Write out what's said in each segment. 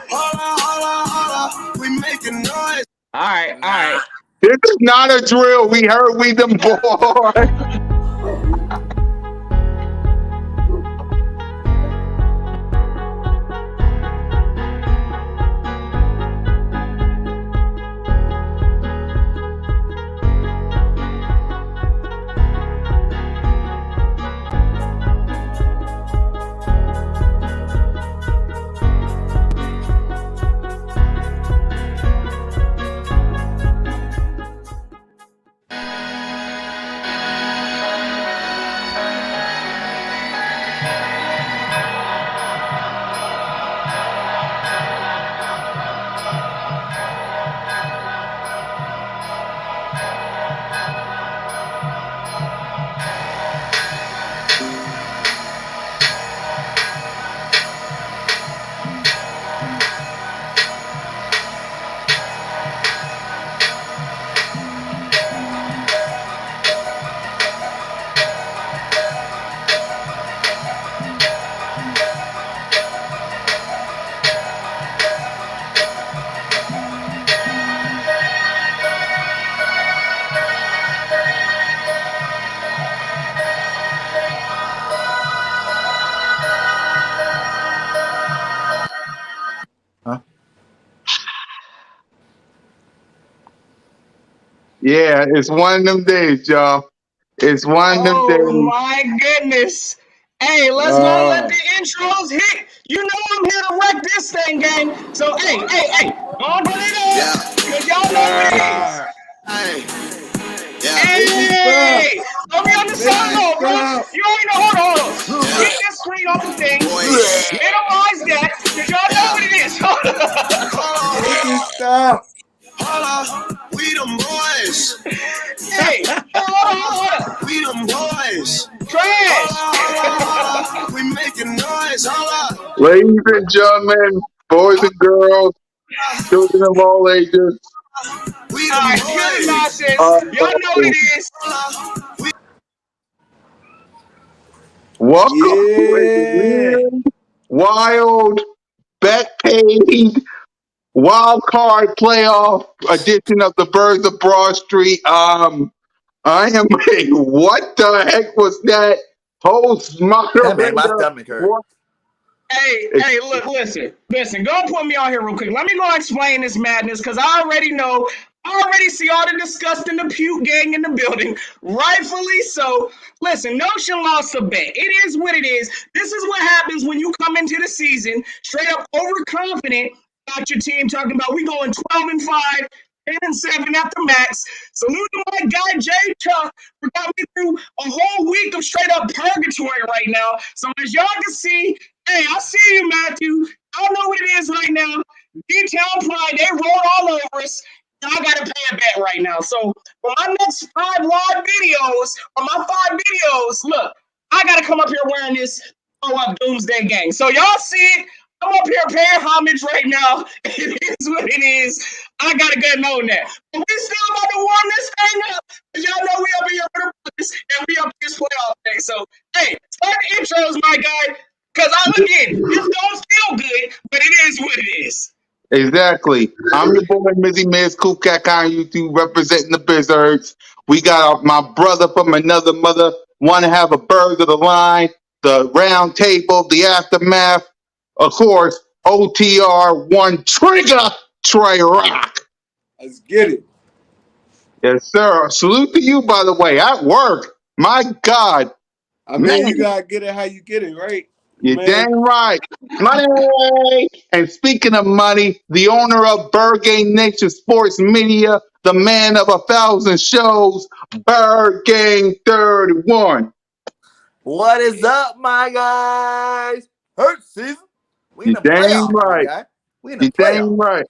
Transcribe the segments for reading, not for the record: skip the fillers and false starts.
Holla, we making noise. All right, all right. This is not a drill. We heard we them boys. Yeah, it's one of them days, y'all. It's one of them Oh days. my goodness. Hey, let's go let the intros hit. You know I'm here to wreck this thing, gang. So, hey, on put it up. Because y'all know what it is. Hey, Hey, don't be on the solo, bro. You already know. Hold on. Get this screen off the thing. Minimize that. Because y'all know what it is. Stop. holla, we them boys. Hey, hold on. We them boys. Trash. Holla, we making noise. Holla, Ladies and gentlemen, boys and girls, children of all ages. we All them right, good boys. nonsense. Y'all know what it is. Welcome to a Yeah. real, wild, bet paid, wild card playoff edition of the Birds of Broad Street. I am what the heck was that? Host That made my moderator. stomach hurt. What? Hey, look, listen. Go put me on here real quick. Let me go explain this madness because I already know. I already see all the disgust and the puke gang in the building. Rightfully so. Listen, Notion lost a bet. It is what it is. This is what happens when you come into the season straight up overconfident about your team, talking about we going 12-5, 10-7 after max. Salute to my guy Jay Chuck for got me through a whole week of straight up purgatory right now. So as y'all can see, hey, I see you, Matthew. I don't know what it is right now. D-Town Pride, they rolled all over us. And I got to pay a bet right now. So for my next 5 videos, look, I got to come up here wearing this up Doomsday Gang. So y'all see it. I'm up here paying homage right now. It is what it is. I got to get on that. But we still about to warm this thing up. Because y'all know we up here with the boys and we up this playoff thing. So, hey, start the intros, my guy. Because again, this don't feel good, but it is what it is. Exactly. I'm your boy Mizzy Miz Cool Cat on YouTube representing the Bizards. We got my brother from another mother. Want to have a bird of the line, the round table, the aftermath. Of course, OTR one trigger Trey Rock. Let's get it. Yes, sir. Salute to you, by the way, at work. My God. I mean, Man. you gotta get it how you get it, right? You're Man. dang right. Money! And speaking of money, the owner of Bird Gang Nation Sports Media, the man of 1,000 shows, Bird Gang 31. What is up, my guys? Hurt season. We in You the dang playoffs, my right. guy. We in the You dang playoffs. right.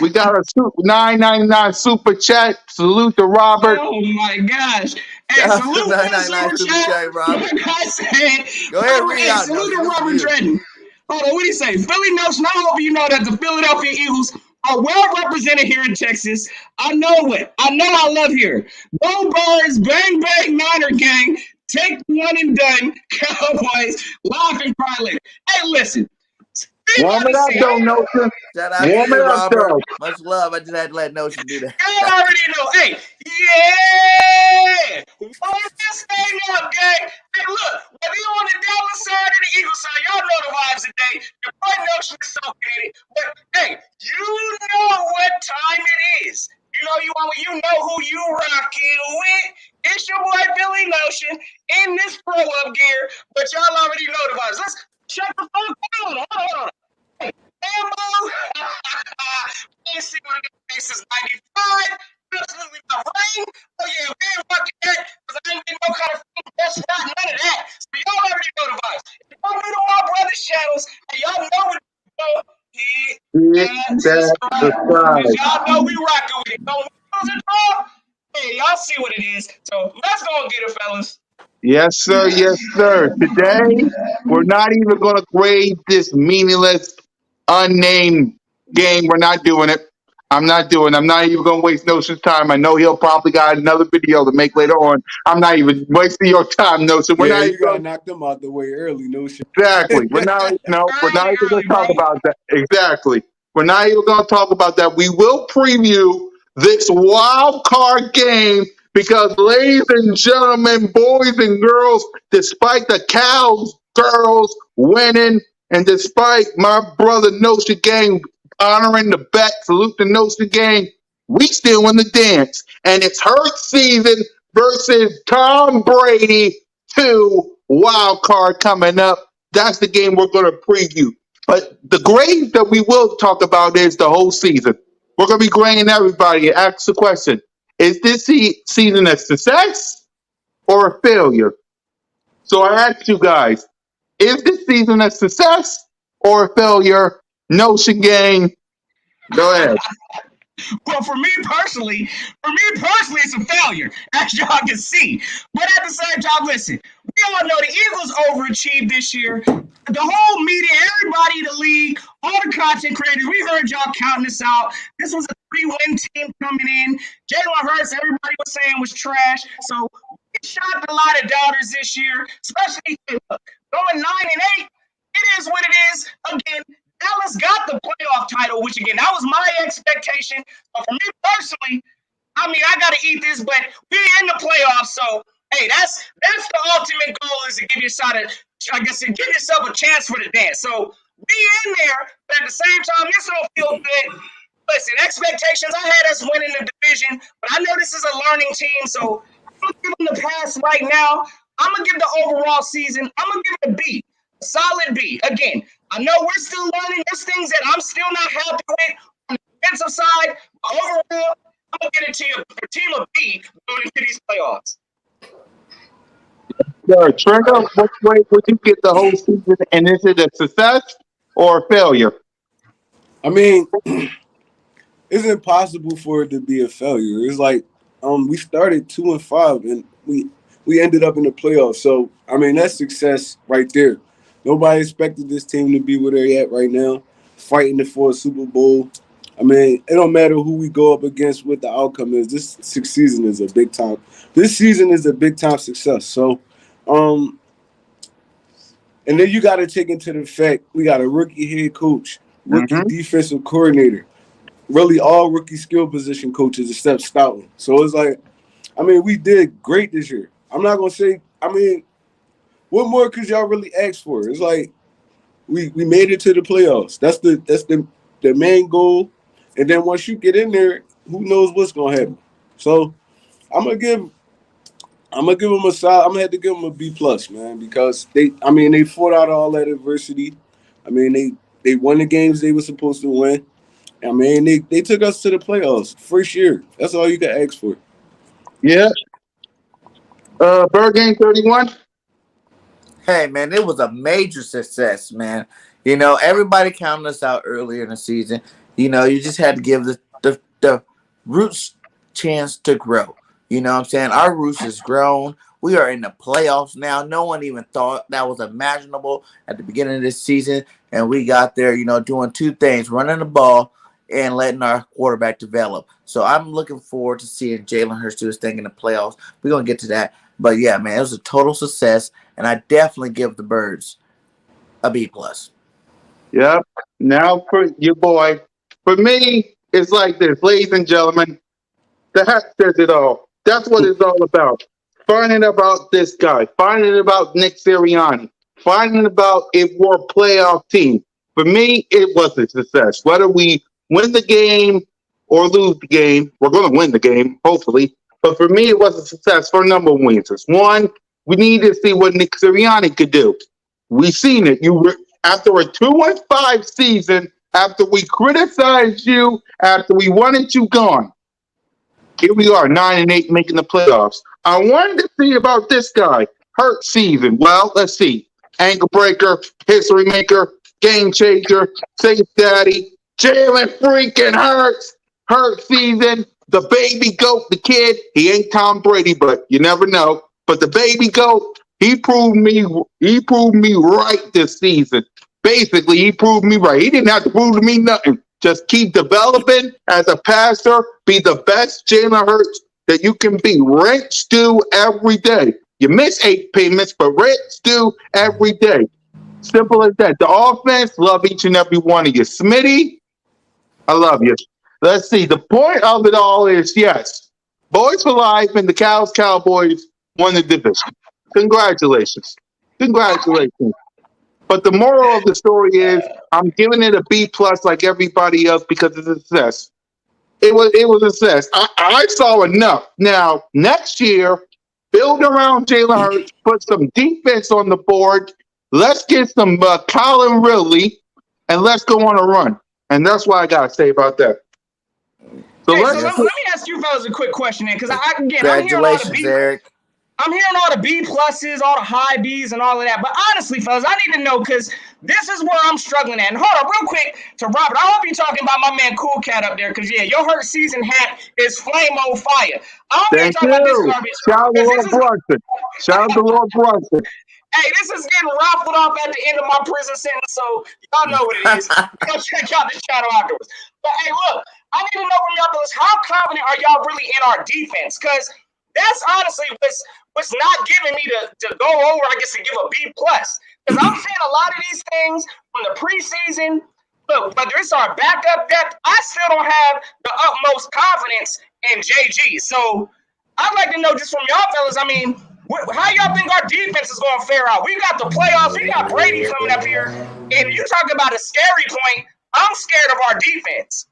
We got a $9.99 super chat. Salute to Robert. Oh my gosh. Hey, Shout out to salute to the 999 super super chat. chat, Rob. Like I said, Go ahead, read hey, out, salute Nelson. to This is Robert you. Dredden. Hold on, what do you say? Philly Notion, I hope you know that the Philadelphia Eagles are well represented here in Texas. I know it. I know I love here. Go Birds, bang, bang, Niner gang. Take one and done. Cowboys, laugh and cry later. Hey, listen. We Warm want it to up, see though, it. Notion. Shout out to Warm you, it up, Robert. though. Much love. I just had to let Notion do that. Y'all already know. Hey, yeah. Warm this thing up, gang. Hey, look, whether you're on the Dallas side or the Eagles side, y'all know the vibes today. Your boy Notion is so in it. But, hey, you know what time it is. You know who you rocking with. It's your boy Billy Notion in this pro-up gear, but y'all already know the vibes. Let's shut the fuck down. Hold on. Hey, Bamboo. Ain't seen one of them faces 95. Absolutely the rain. Oh yeah, we ain't fucking that because I ain't getting no kind of best shot, none of that. So y'all already know the vibes. If y'all new to my brother's channels, and y'all know what hit Hit that that subscribe. Because subscribe. y'all know we rocking with it. Don't lose it, bro. Hey, y'all see what it is. So let's go and get it, fellas. Yes, sir. Yes, sir. Today, we're not even going to grade this meaningless, unnamed game. We're not doing it. I'm not doing it. I'm not even going to waste Notion's time. I know he'll probably got another video to make later on. I'm not even wasting your time, Notion. We're Yeah, not you even gotta going knock them out the way early. No shit. exactly. We're not. No, we're not even going Early, to bro. talk about that. Exactly. We're not even going to talk about that. We will preview this wild card game because, ladies and gentlemen, boys and girls, despite the cows girls winning, and despite my brother Notion Gang honoring the bet, salute the Notion Gang, we still in the dance, and it's Hurt season versus Tom Brady 2 wild card coming up. That's the game we're going to preview. But the grade that we will talk about is the whole season. We're going to be grading everybody and ask the question: is this season a success or a failure? So I ask you guys: is this season a success or a failure? Notion Gang, go ahead. Well, for me personally, it's a failure, as y'all can see. But at the same time, listen, we all know the Eagles overachieved this year. The whole media, everybody in the league, all the content creators, we heard y'all counting this out. This was a 3-win team coming in. Jalen Hurts, everybody was saying was trash. So we shocked a lot of doubters this year, especially look, going 9-8. It is what it is. Again, Dallas got the playoff title, which again, that was my expectation. But for me personally, I mean, I gotta eat this, but we in the playoffs, so hey, that's the ultimate goal is to give yourself to give yourself a chance for the dance. So we in there, but at the same time, this don't feel good. Listen, expectations. I had us winning the division, but I know this is a learning team, so I'm gonna give them the pass right now. I'm gonna give the overall season. I'm gonna give it a B, a solid B. Again, I know we're still learning. There's things that I'm still not happy with on the defensive side. But overall, I'm gonna get it to you a team of B going into these playoffs. Sir, Trigger, what grade would you get the whole season? And is it a success or a failure? I mean, it's impossible for it to be a failure. It's like we started 2-5 and we ended up in the playoffs. So I mean that's success right there. Nobody expected this team to be where they're at right now, fighting for a Super Bowl. I mean, it don't matter who we go up against, what the outcome is. This season is a big time. This season is a big time success. So, and then you got to take into the fact we got a rookie head coach, rookie Mm-hmm. defensive coordinator, really all rookie skill position coaches except Stoughton. So it's like, I mean, we did great this year. I'm not gonna say, I mean, what more could y'all really ask for? It's like we made it to the playoffs. That's the main goal. And then once you get in there, who knows what's gonna happen. So I'm gonna give them a solid. I'm gonna have to give them a B plus, man, because they fought out all that adversity. I mean, they won the games they were supposed to win. I mean, they took us to the playoffs first year. That's all you can ask for. Yeah. Bird Game 31. Hey, man, it was a major success, man. You know, everybody counted us out earlier in the season. You know, you just had to give the roots chance to grow. You know what I'm saying? Our roots has grown. We are in the playoffs now. No one even thought that was imaginable at the beginning of this season. And we got there, you know, doing two things, running the ball and letting our quarterback develop. So I'm looking forward to seeing Jalen Hurts do his thing in the playoffs. We're going to get to that. But, yeah, man, it was a total success. And I definitely give the Birds a B plus. Yep. Now for your boy. For me, it's like this, ladies and gentlemen. The hat says it all. That's what it's all about. Finding about this guy, finding about Nick Sirianni, finding about if we're a playoff team. For me, it was a success. Whether we win the game or lose the game, we're going to win the game, hopefully. But for me, it was a success for a number of reasons. One, we need to see what Nick Sirianni could do. We seen it. After a 2-5 season, after we criticized you, after we wanted you gone. Here we are, 9-8, making the playoffs. I wanted to see about this guy. Hurt season. Well, let's see. Ankle breaker, history maker, game changer, safe daddy, Jalen freaking Hurts. Hurt season. The baby goat, the kid. He ain't Tom Brady, but you never know. But the baby goat, he proved me right this season. Basically, he proved me right. He didn't have to prove to me nothing. Just keep developing as a passer. Be the best Jalen Hurts that you can be. Rent stew every day. You miss 8 payments, but rent stew every day. Simple as that. The offense, love each and every one of you. Smitty, I love you. Let's see. The point of it all is, yes, boys for life and the Cowboys won the division. Congratulations. Congratulations. But the moral of the story is I'm giving it a B plus like everybody else because it's a success. It was a success. I saw enough. Now, next year, build around Jalen Hurts, put some defense on the board. Let's get some Colin Ridley, and let's go on a run. And that's what I got to say about that. So let me ask you fellas a quick question then, because Congratulations, Eric. I'm hearing all the B pluses, all the high Bs, and all of that. But honestly, fellas, I need to know because this is where I'm struggling at. And hold on, real quick to Robert. I hope you're talking about my man Cool Cat up there because, yeah, your Hurt season hat is flame on fire. I hope you're talking about this garbage. Shout out to Lord Brunson. Shout out to Lord Brunson. Hey, this is getting raffled off at the end of my prison sentence, so y'all know what it is. Go check out this channel afterwards. But, hey, look, I need to know from y'all fellas, how confident are y'all really in our defense? Because that's honestly what's not giving me to go over, I guess, to give a B plus. Because I'm seeing a lot of these things from the preseason. Look, whether it's our backup depth, I still don't have the utmost confidence in JG. So I'd like to know just from y'all fellas, I mean, how y'all think our defense is going to fare out? We got the playoffs. We got Brady coming up here. And you talk about a scary point. I'm scared of our defense.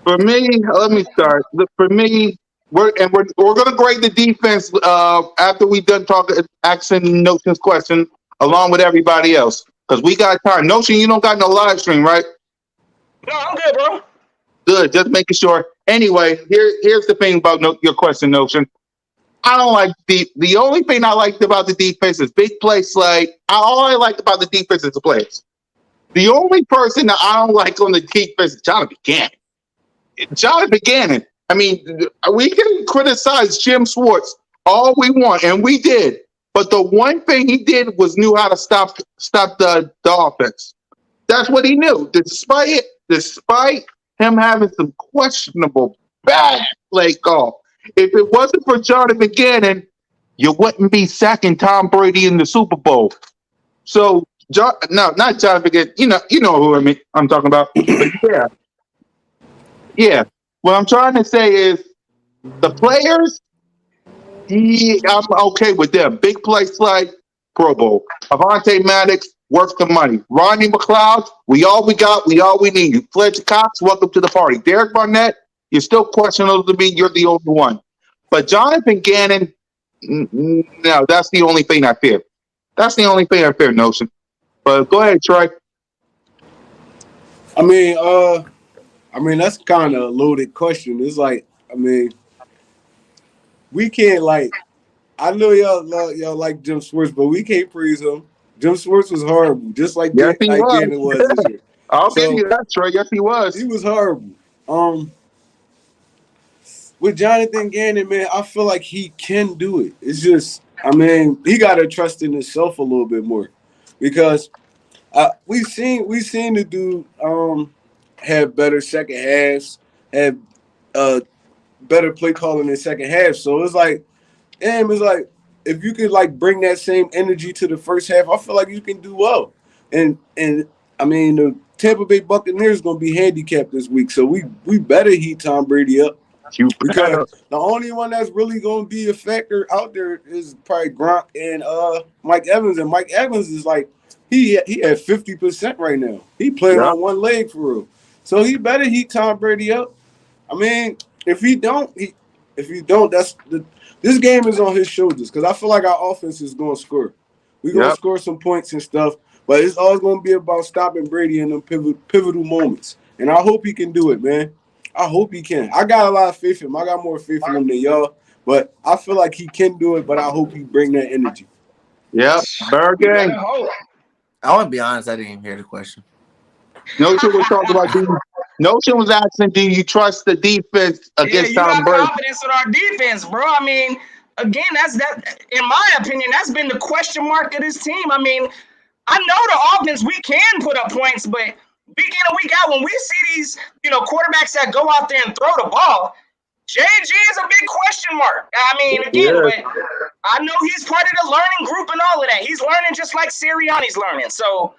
For me, let me start. For me, we're going to grade the defense after we done asking Notion's question along with everybody else because we got time. Notion, you don't got no live stream, right? No, I'm good, bro. Good, just making sure. Anyway, here's the thing about your question, Notion. I don't like the only thing I liked about the defense is big play slide. All I liked about the defense is the plays. The only person that I don't like on the defense is Jonathan Gannon. Jonathan Gannon. I mean, we can criticize Jim Schwartz all we want, and we did. But the one thing he did was knew how to stop the offense. That's what he knew. Despite him having some questionable bad play call. If it wasn't for Jonathan Gannon, you wouldn't be sacking Tom Brady in the Super Bowl. So, not Jonathan Gannon. You know who I'm talking about. But yeah. What I'm trying to say is the players. I'm okay with them. Big play slide, Pro Bowl. Avante Maddox, worth the money. Rodney McLeod, we all we need. Fletcher Cox, welcome to the party. Derek Barnett, you're still questionable to me. You're the only one. But Jonathan Gannon, no, that's the only thing I fear. That's the only thing I fear, Notion. But go ahead, Troy. I mean, that's kind of a loaded question. It's like, I mean, we can't I know y'all like Jim Schwartz, but we can't praise him. Jim Schwartz was horrible, just like Gannon was this year. I'll give you that, Troy. Yes, he was. He was horrible. With Jonathan Gannon, man, I feel like he can do it. It's just, I mean, he got to trust in himself a little bit more because we've seen the dude have better second halves, have better play calling in second half. So it's like, damn, if you could bring that same energy to the first half, I feel like you can do well. And I mean, the Tampa Bay Buccaneers going to be handicapped this week, so we better heat Tom Brady up. You Because better. the only one that's really going to be a factor out there is probably Gronk and Mike Evans. And Mike Evans is like, he at 50% right now. He playing Yeah. on one leg for real. So he better heat Tom Brady up. I mean, if he don't, this game is on his shoulders because I feel like our offense is going to score. We're going to Yep. score some points and stuff, but it's always going to be about stopping Brady in them pivotal moments. And I hope he can do it, man. I hope he can. I got a lot of faith in him. I got more faith in him than y'all, but I feel like he can do it, but I hope he bring that energy. Yep. Bird You better game. hope. I want to be honest. I didn't even hear the question. Notion was talking about Notion was asking, do you trust the defense Yeah, against you Tom got Brady? confidence in our defense, bro. I mean, again, that's that. In my opinion, that's been the question mark of this team. I mean, I know the offense, we can put up points, but week in and week out, when we see these, quarterbacks that go out there and throw the ball, JG is a big question mark. I mean, again, Yeah. but I know he's part of the learning group and all of that. He's learning just like Sirianni's learning. So,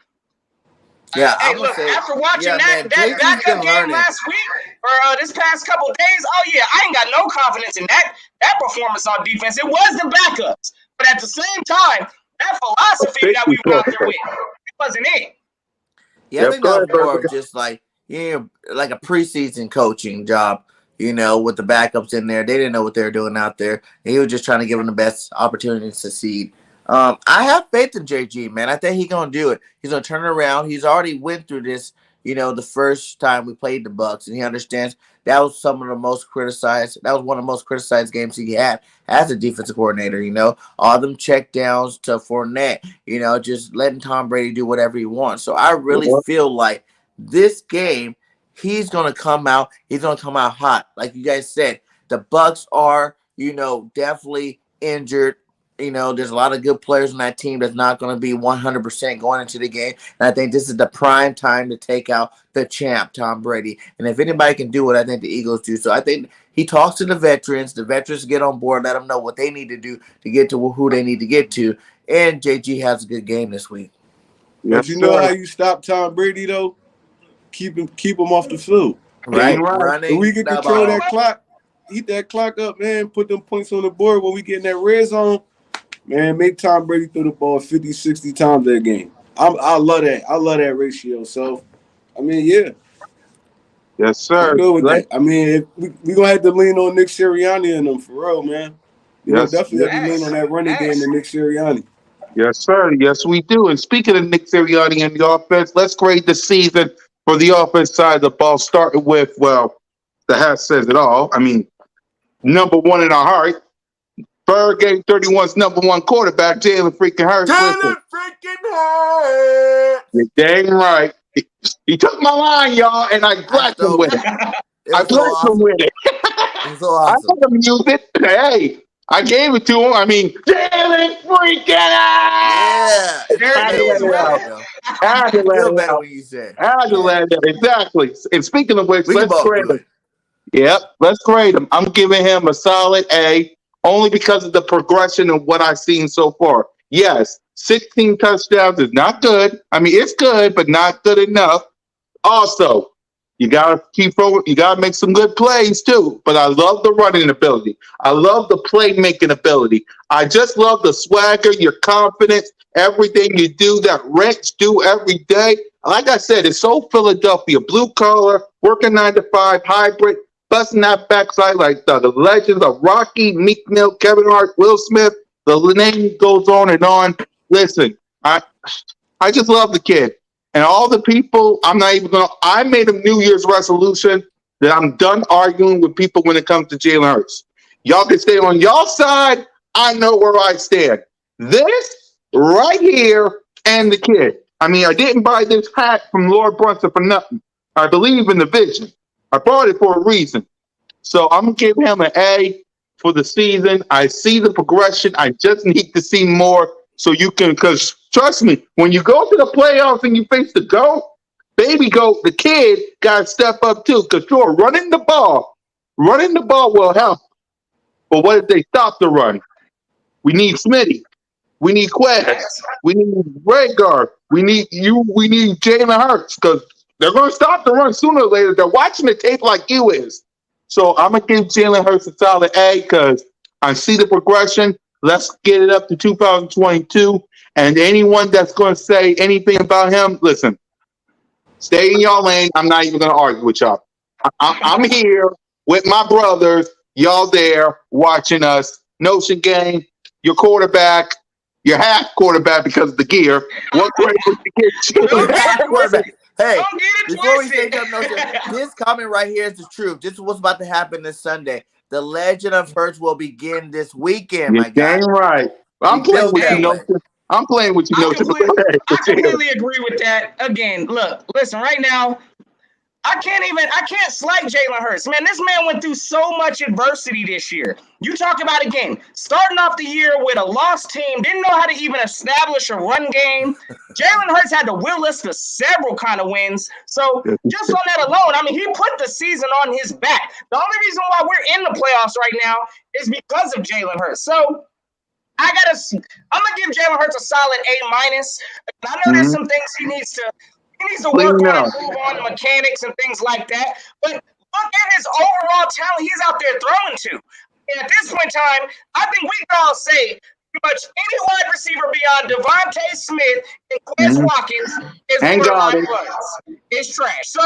Yeah, hey, I'm gonna look, say. after watching Yeah, that man, JG's backup been game learning. last week or this past couple of days, oh yeah, I ain't got no confidence in that performance on defense. It was the backups, but at the same time, that philosophy that we went out there with, it wasn't it. Yeah, I Yep. think Go that ahead, was more Bird. of just like like a preseason coaching job. With the backups in there, they didn't know what they were doing out there. And he was just trying to give them the best opportunity to succeed. I have faith in JG, man. I think he's gonna do it. He's gonna turn it around. He's already went through this. The first time we played the Bucks, and he understands that was some of the most criticized. That was one of the most criticized games he had as a defensive coordinator. All them check downs to Fournette. Just letting Tom Brady do whatever he wants. So I really feel like this game, he's gonna come out. He's gonna come out hot, like you guys said. The Bucks are, definitely injured. There's a lot of good players on that team that's not going to be 100% going into the game. And I think this is the prime time to take out the champ, Tom Brady. And if anybody can do it, I think the Eagles do. So I think he talks to the veterans. The veterans get on board, let them know what they need to do to get to who they need to get to. And JG has a good game this week. But Yes, you know sir. how you stop Tom Brady though? Keep him off the field. Right? Right. Running. If we can the control ball. that clock, eat that clock up, man. Put them points on the board when we get in that red zone. Man, make Tom Brady throw the ball 50, 60 times that game. I love that. I love that ratio. So, I mean, yeah, Yes, sir. I'm good with Right. that. I mean, if we going to have to lean on Nick Sirianni and them for real, man. Yes. Definitely have to lean on that running game and Nick Sirianni. Yes, sir. Yes, we do. And speaking of Nick Sirianni and the offense, let's grade the season for the offense side of the ball. Starting with, well, the hat says it all. I mean, number one in our heart. Bird Game 31's number one quarterback, Jalen freaking Hurts. Jalen freaking Hurts. You're dang right. He took my line, y'all, and I blessed him with it. I blessed him with it. It was so I awesome. let him use it. Hey, I gave it to him. I mean, Jalen freaking Yeah. There it is, brother. Had to I let feel it better out. when you said. Had to let it out. Exactly. And speaking of which, We can let's both grade do him. it. Yep, let's grade him. I'm giving him a solid A, only because of the progression of what I've seen so far. Yes, 16 touchdowns is not good. I mean, it's good, but not good enough. Also, you gotta keep throwing. You gotta make some good plays too. But I love the running ability. I love the playmaking ability. I just love the swagger, your confidence, everything you do that Rex do every day. Like I said, it's so Philadelphia, blue collar, working 9 to 5, hybrid, busting that backside like the legends of Rocky, Meek Mill, Kevin Hart, Will Smith. The name goes on and on. Listen, I just love the kid. And all the people, I made a New Year's resolution that I'm done arguing with people when it comes to Jalen Hurts. Y'all can stay on y'all side. I know where I stand. This right here and the kid. I mean, I didn't buy this hat from Lord Brunson for nothing. I believe in the vision. I bought it for a reason. So I'm going to give him an A for the season. I see the progression. I just need to see more. So you can, because trust me, when you go to the playoffs and you face the GOAT, baby GOAT, the kid got to step up too. Because sure, running the ball will help. But what if they stop the run? We need Smitty. We need Quest. We need Rhaegar. We need you. We need Jalen Hurts because they're going to stop the run sooner or later. They're watching the tape like you is. So I'm going to give Jalen Hurts a solid A because I see the progression. Let's get it up to 2022. And anyone that's going to say anything about him, listen, stay in y'all lane. I'm not even going to argue with y'all. I'm here with my brothers. Y'all there watching us. Notion Gang, your quarterback. You're half quarterback because of the gear. What grade would you get? Half quarterback. Hey, Don't get it before we twisted. say something else, this comment right here is the truth. This is what's about to happen this Sunday. The legend of Hurts will begin this weekend, You're my guy. damn right. I'm We playing built with you, that way. Notion. I'm playing with you, I Notion. completely, I completely agree with that. Again, look, listen, right now, I can't slight Jalen Hurts. Man, this man went through so much adversity this year. You talk about, again, starting off the year with a lost team, didn't know how to even establish a run game. Jalen Hurts had to will us to several kind of wins. So just on that alone, I mean, he put the season on his back. The only reason why we're in the playoffs right now is because of Jalen Hurts. So I'm gonna give Jalen Hurts a solid A minus. I know there's some things he needs to work Clean on, up. improve on the mechanics and things like that. But look at his overall talent he's out there throwing to. And at this point in time, I think we can all say pretty much any wide receiver beyond Devontae Smith and Quez Watkins is And got borderline it. runs. It's trash. So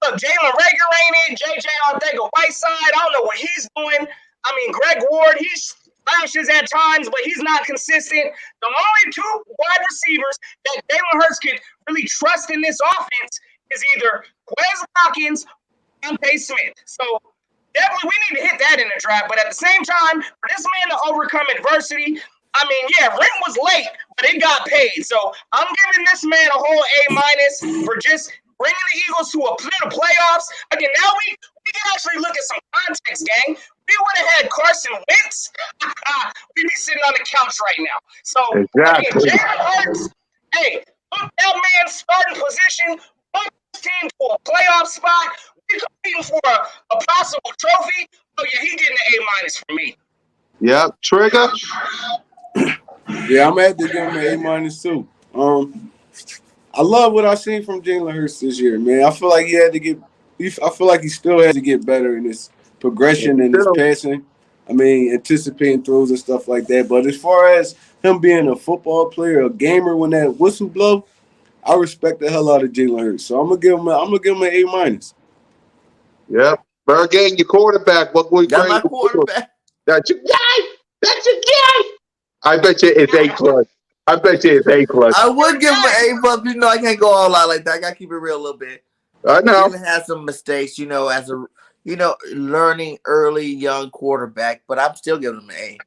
look, Jalen Rager ain't it. JJ Arthega-Whiteside, I don't know what he's doing. I mean, Greg Ward, he's flashes at times, but he's not consistent. The only two wide receivers that Jalen Hurts could really trust in this offense is either Quez Watkins or Devontae Smith. So definitely we need to hit that in the draft. But at the same time, for this man to overcome adversity, I mean, yeah, rent was late, but it got paid. So I'm giving this man a whole A minus for just bringing the Eagles to the playoffs. Again, now we can actually look at some context, gang. We would have had Carson Wentz, we'd be sitting on the couch right now. So, Exactly. again, Jalen Hurts, hey, put that man's starting position, put his team to a playoff spot. We're competing for a possible trophy. Oh, yeah, he getting an A minus for me. Yep. Trigger. Yeah, I'm at to give him an A minus too. I love what I've seen from Jalen Hurts this year, man. I feel like I feel like he still has to get better in his progression and his passing. I mean, anticipating throws and stuff like that. But as far as him being a football player, a gamer, when that whistle blow, I respect the hell out of Jalen Hurts. So I'm gonna give him an A minus. Yep. Bergen, your quarterback. What would That's my quarterback. That's your guy. That's your guy. I bet you it's A plus. I bet you it's A plus. I would give him an A plus, but I can't go all out like that. I gotta keep it real a little bit. I know. Jalen has some mistakes, as a learning early young quarterback, but I'm still giving him an A.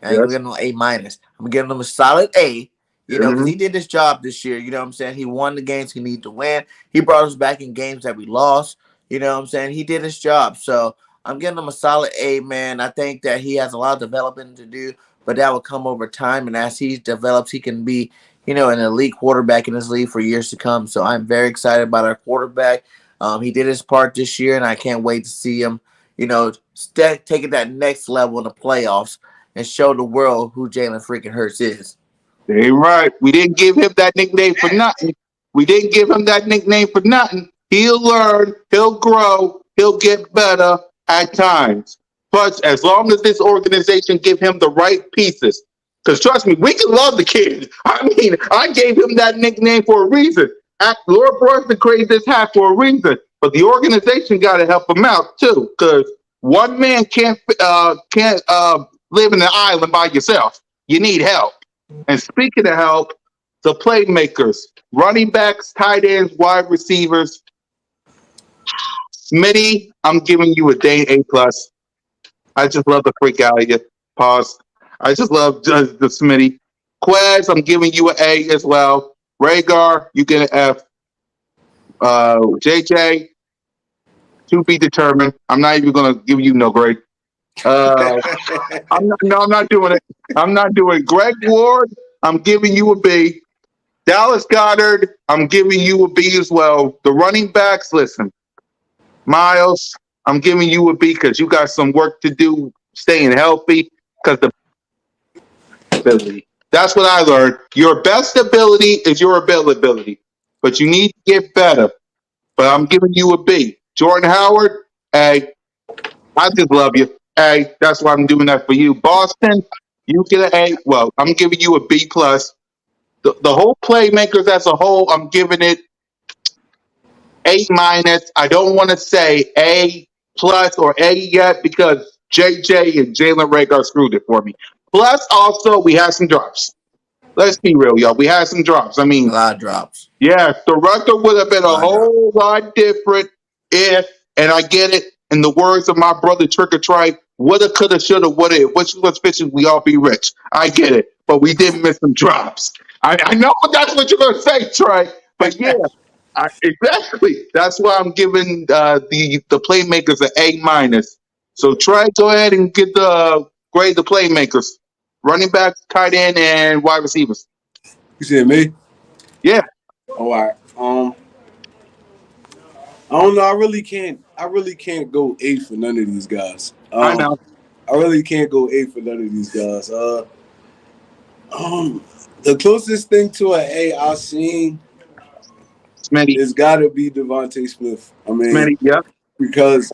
I ain't giving him an A minus. I'm giving him a solid A, because he did his job this year. You know what I'm saying? He won the games he needed to win. He brought us back in games that we lost. You know what I'm saying? He did his job. So I'm giving him a solid A, man. I think that he has a lot of developing to do, but that will come over time. And as he develops, he can be, an elite quarterback in this league for years to come. So I'm very excited about our quarterback. He did his part this year, and I can't wait to see him, take it that next level in the playoffs and show the world who Jalen freaking Hurts is. Ain't right. We didn't give him that nickname for nothing. He'll learn. He'll grow. He'll get better at times. But as long as this organization give him the right pieces, because trust me, we can love the kid. I mean, I gave him that nickname for a reason. Lord Brunson created this hat for a reason, but the organization got to help him out too, because one man can't live in an island by yourself. You need help. And speaking of help, the playmakers, running backs, tight ends, wide receivers. Smitty, I'm giving you A plus. I just love the freak out of you. Pause. I just love the Smitty. Quez, I'm giving you an A as well. Rhaegar, you get an F. JJ, to be determined. I'm not even going to give you no grade. I'm not doing it. I'm not doing it. Greg Ward, I'm giving you a B. Dallas Goedert, I'm giving you a B as well. The running backs, listen. Miles, I'm giving you a B because you got some work to do staying healthy because the Philly. That's what I learned. Your best ability is your ability, but you need to get better. But I'm giving you a B. Jordan Howard, A. I just love you. A. That's why I'm doing that for you. Boston, you get an A. Well, I'm giving you a B plus. The whole playmakers as a whole, I'm giving it A minus. I don't want to say A plus or A yet because JJ and Jalen Ray got screwed it for me. Plus, also we had some drops. Let's be real, y'all. We had some drops. I A mean, lot of drops. yeah, the record would have been A a lot of drops. whole lot different if, and I get it, in the words of my brother Trick or Trite, woulda, coulda, shoulda, woulda, if which was fishes, we all be rich. I get it, but we did miss some drops. I know that's what you're gonna say, Trey, but yeah, exactly. That's why I'm giving the playmakers an A minus. So Trey, go ahead and get the grade the playmakers, running back, tight end, and wide receivers. You said me? Yeah, All right. I don't know. I really can't. I really can't go A for none of these guys. I know. I really can't go A for none of these guys. The closest thing to an A I've seen Smitty, is got to be Devontae Smith. I mean, Smitty, yep, because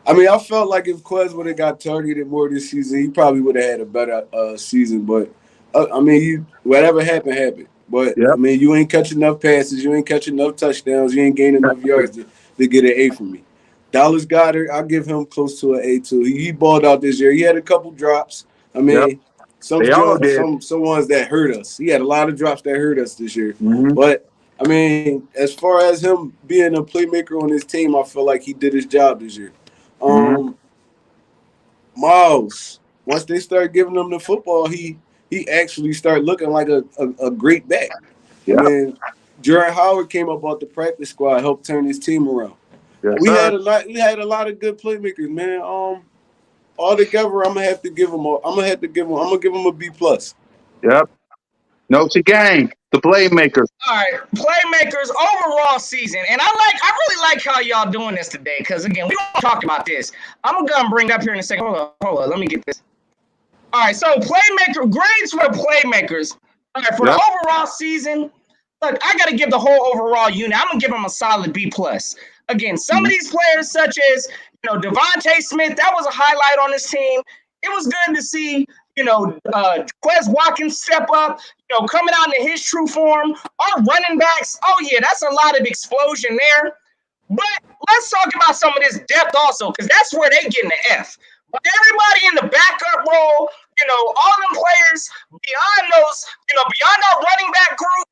I felt like if Quez would have got targeted more this season, he probably would have had a better season. But whatever happened, happened. But yep, you ain't catching enough passes, you ain't catching enough touchdowns, you ain't gaining enough yards to get an A from me. Dallas Goedert, I'll give him close to an A too. He balled out this year. He had a couple drops. I yep. mean, They all did. some ones that hurt us. He had a lot of drops that hurt us this year. Mm-hmm. But as far as him being a playmaker on his team, I feel like he did his job this year. Mm-hmm. Miles, once they start giving him the football, he actually started looking like a great back. I Yep. mean, Jordan Howard came up off the practice squad, helped turn his team around. Yes, We sir. had a lot of good playmakers, man. All together, I'm gonna give him a B plus. Yep. Notes again. The playmakers. All right, playmakers overall season, and I really like how y'all doing this today because again we talked about this. I'm gonna bring it up here in a second. Hold on, let me get this. All right, so playmaker grades for the playmakers. All right, for the overall season, look, I gotta give the whole overall unit. I'm gonna give them a solid B plus. Again, some of these players, such as Devontae Smith, that was a highlight on this team. It was good to see Quez Watkins step up, coming out in his true form. Our running backs, oh yeah, that's a lot of explosion there. But let's talk about some of this depth also, because that's where they get in the F. But everybody in the backup role, all them players beyond those, beyond our running back group.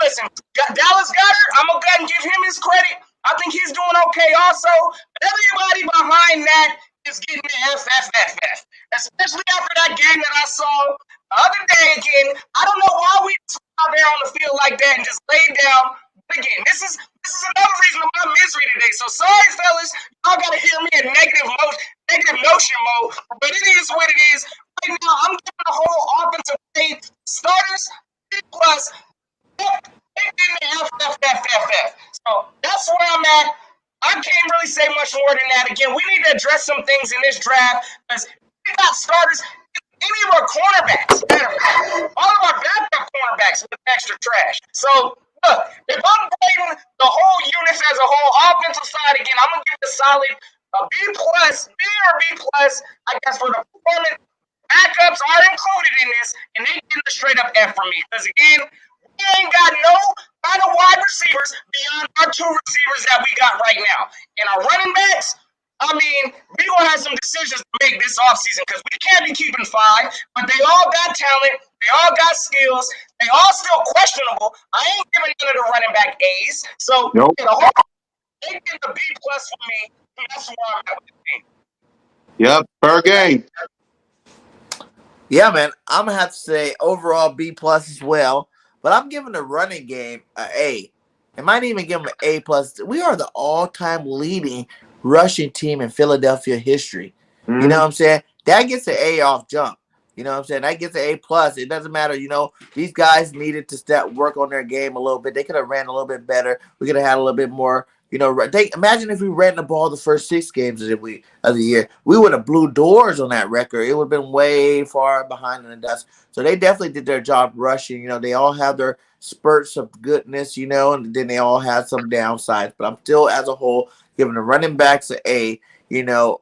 Listen, Dallas Goedert, I'm going to go ahead and give him his credit. I think he's doing okay also. But everybody behind that is getting the F. Especially after that game that I saw the other day again. I don't know why we out there on the field like that and just laid down. But again, this is another reason of my misery today. So sorry, fellas. Y'all got to hear me in negative notion mode. But it is what it is. Right now, I'm giving the whole offensive play starters B plus. So that's where I'm at. I can't really say much more than that. Again, we need to address some things in this draft because we got starters. Any of our cornerbacks, all of our backup cornerbacks with extra trash. So look, if I'm grading the whole units as a whole, offensive side again, I'm gonna give it a solid B plus, B or B plus. I guess for the performance, backups are included in this, and they get a straight up F from me because again. We ain't got no other wide receivers beyond our two receivers that we got right now. And our running backs, we're going to have some decisions to make this offseason because we can't be keeping five, but they all got talent. They all got skills. They all still questionable. I ain't giving none of the running back A's. So, they get the B plus for me. And that's where I'm at with the team. Yep. Per game. Yeah, man. I'm going to have to say overall B plus as well. But I'm giving the running game an A. I might even give them an A plus. We are the all-time leading rushing team in Philadelphia history. Mm-hmm. You know what I'm saying? That gets an A off jump. You know what I'm saying? That gets an A plus. It doesn't matter. These guys needed to work on their game a little bit. They could have ran a little bit better. We could have had a little bit more You know, imagine if we ran the ball the first 6 games of the year. We would have blew doors on that record. It would have been way far behind in the dust. So they definitely did their job rushing. You know, they all have their spurts of goodness, you know, and then they all had some downsides. But I'm still, as a whole, giving the running backs an A. You know,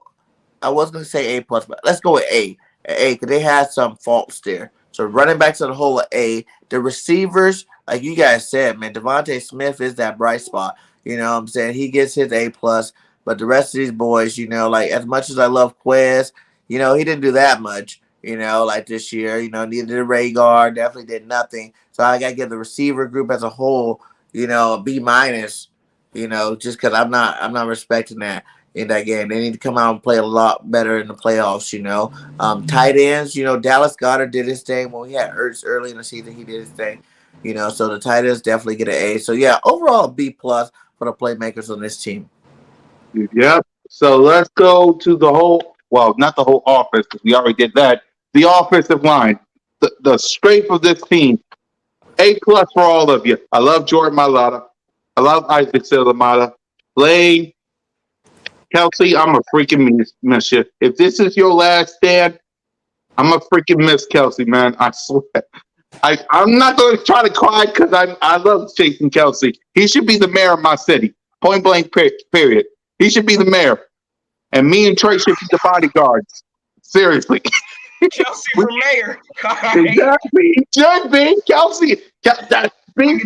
I was going to say A plus, but let's go with A. Because they had some faults there. So running backs as a whole, A. The receivers, like you guys said, man, Devontae Smith is that bright spot. You know what I'm saying? He gets his A plus. But the rest of these boys, you know, like as much as I love Quez, you know, he didn't do that much, you know, like this year. You know, neither did Rhaegar, definitely did nothing. So I gotta give the receiver group as a whole, you know, a B minus, you know, just because I'm not respecting that in that game. They need to come out and play a lot better in the playoffs, you know. Tight ends, you know, Dallas Goedert did his thing. When we had Ertz early in the season, he did his thing. You know, so the tight ends definitely get an A. So yeah, overall B plus for the playmakers on this team. Yep. So let's go to the whole, well, not the whole offense, because we already did that. The offensive line, the strength of this team. A plus for all of you. I love Jordan Mailata. I love Isaac Salamata. Lane, Kelsey, I'm a freaking miss you. If this is your last stand, I'm a freaking miss Kelsey, man. I swear. I'm not going to try to cry because I love Jason Kelsey. He should be the mayor of my city. Point blank, period. He should be the mayor. And me and Trey should be the bodyguards. Seriously. Kelsey for mayor. Exactly. He should be. Kelsey. That speech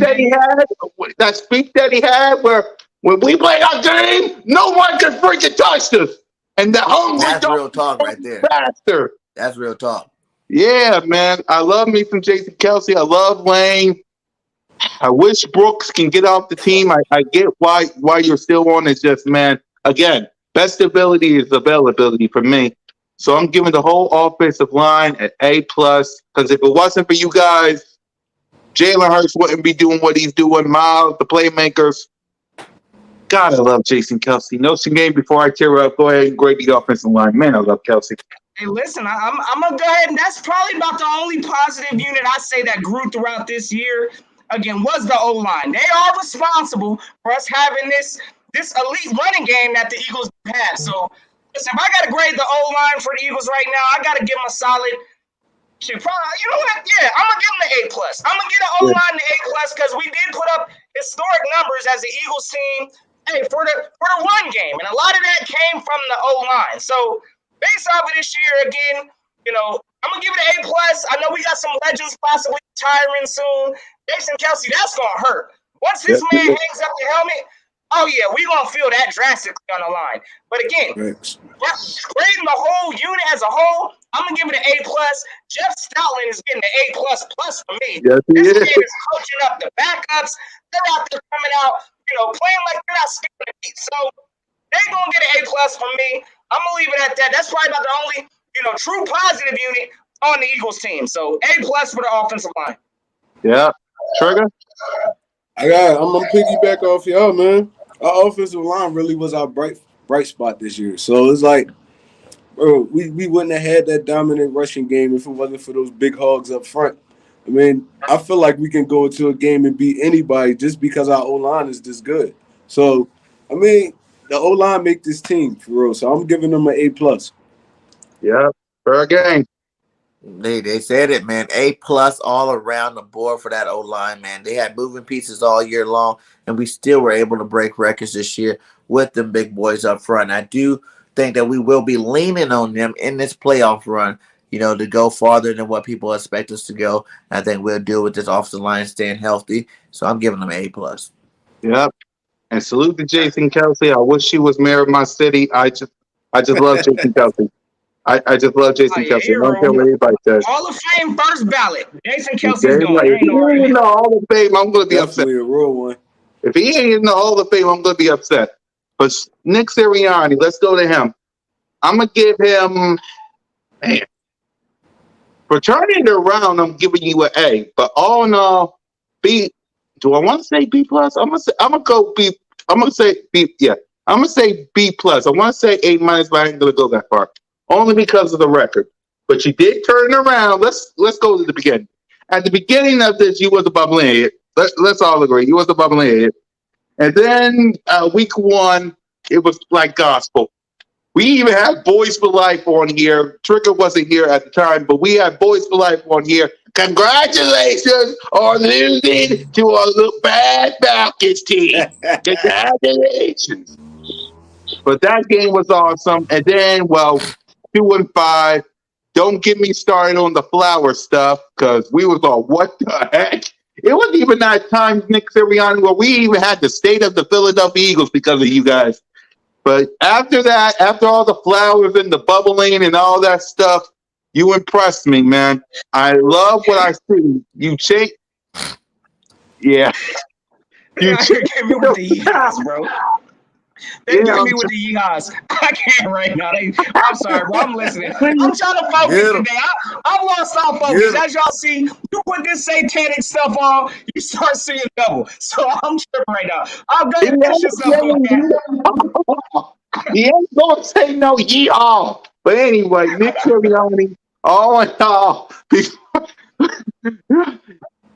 that he had where when we played our game, no one could freaking touch us. And the hungry That's real talk right there. Faster. That's real talk. Yeah, man. I love me some Jason Kelsey. I love Lane. I wish Brooks can get off the team. I get why you're still on. It's just, man, again, best ability is availability for me. So I'm giving the whole offensive line an A plus. Because if it wasn't for you guys, Jalen Hurts wouldn't be doing what he's doing. Miles, the playmakers. God, I love Jason Kelsey. Notion game before I tear up. Go ahead and grade the offensive line. Man, I love Kelsey. Hey, listen, I'm going to go ahead, and that's probably about the only positive unit I say that grew throughout this year, again, was the O-line. They are responsible for us having this elite running game that the Eagles have. So, listen, if I got to grade the O-line for the Eagles right now, I got to give them a solid – you know what? Yeah, I'm going to give them the A+. I'm going to give the O-line the A+, because we did put up historic numbers as the Eagles team, hey, for the run game. And a lot of that came from the O-line. So, based off of this year, again, you know, I'm going to give it an A+. I know we got some legends possibly retiring soon. Jason Kelsey, that's going to hurt. Once this man hangs up the helmet, oh, yeah, we're going to feel that drastically on the line. But again, grading the whole unit as a whole, I'm going to give it an A+. Jeff Stoutland is getting an A++ for me. Yes, this man is coaching up the backups. They're out there coming out, you know, playing like they're not skipping a beat. So they're going to get an A+ from me. I'm going to leave it at that. That's probably about the only, you know, true positive unit on the Eagles team. So A+ for the offensive line. Yeah. Trigger? I'm going to piggyback off y'all, man. Our offensive line really was our bright spot this year. So it's like, bro, we wouldn't have had that dominant rushing game if it wasn't for those big hogs up front. I mean, I feel like we can go into a game and beat anybody just because our O-line is this good. So, I mean, the O-line make this team, for real. So I'm giving them an A+. Yeah, fair game. They said it, man. A+ all around the board for that O-line, man. They had moving pieces all year long, and we still were able to break records this year with them big boys up front. I do think that we will be leaning on them in this playoff run, you know, to go farther than what people expect us to go. I think we'll deal with this offensive line staying healthy. So I'm giving them an A+. Yep. And salute to Jason Kelsey. I wish he was mayor of my city. I just love Jason Kelsey. I just love Jason Kelsey. I don't care what anybody says. Hall of Fame first ballot. Jason Kelsey's If going. he ain't in the Hall of Fame, I'm going to be upset. Definitely a real one. If he ain't in the Hall of Fame, I'm going to be upset. But Nick Sirianni, let's go to him. I'm going to give him, man, for turning it around, I'm giving you an A. But all in all, B. Do I want to say B+? I'm gonna go B. I'm gonna say B. Yeah, I'm gonna say B+. I want to say A-, but I ain't gonna go that far. Only because of the record. But you did turn it around. Let's go to the beginning. At the beginning of this, you was a bubbling idiot. Let's all agree. You was a bubbling idiot. And then week 1, it was like gospel. We even had Boys for Life on here. Trigger wasn't here at the time, but we had Boys for Life on here. Congratulations on losing to a little bad Falcons team. Congratulations. But that game was awesome. And then, 2-5. Don't get me started on the flower stuff because we was all, what the heck? It wasn't even that time, Nick Sirianni, where we even had the state of the Philadelphia Eagles because of you guys. But after that, after all the flowers and the bubbling and all that stuff, you impressed me, man. I love what I see. You change. Yeah. They out here getting me with the yeehaws, bro. They get me with the yeehaws. I can't right now. I'm sorry, bro. I'm listening. I'm trying to focus today. I've lost all focus. As y'all see, you put this satanic stuff on, you start seeing double. So I'm tripping right now. I'm going to finish this up. He ain't going to say no yeehaw. But anyway, Nick Sirianni, all in all,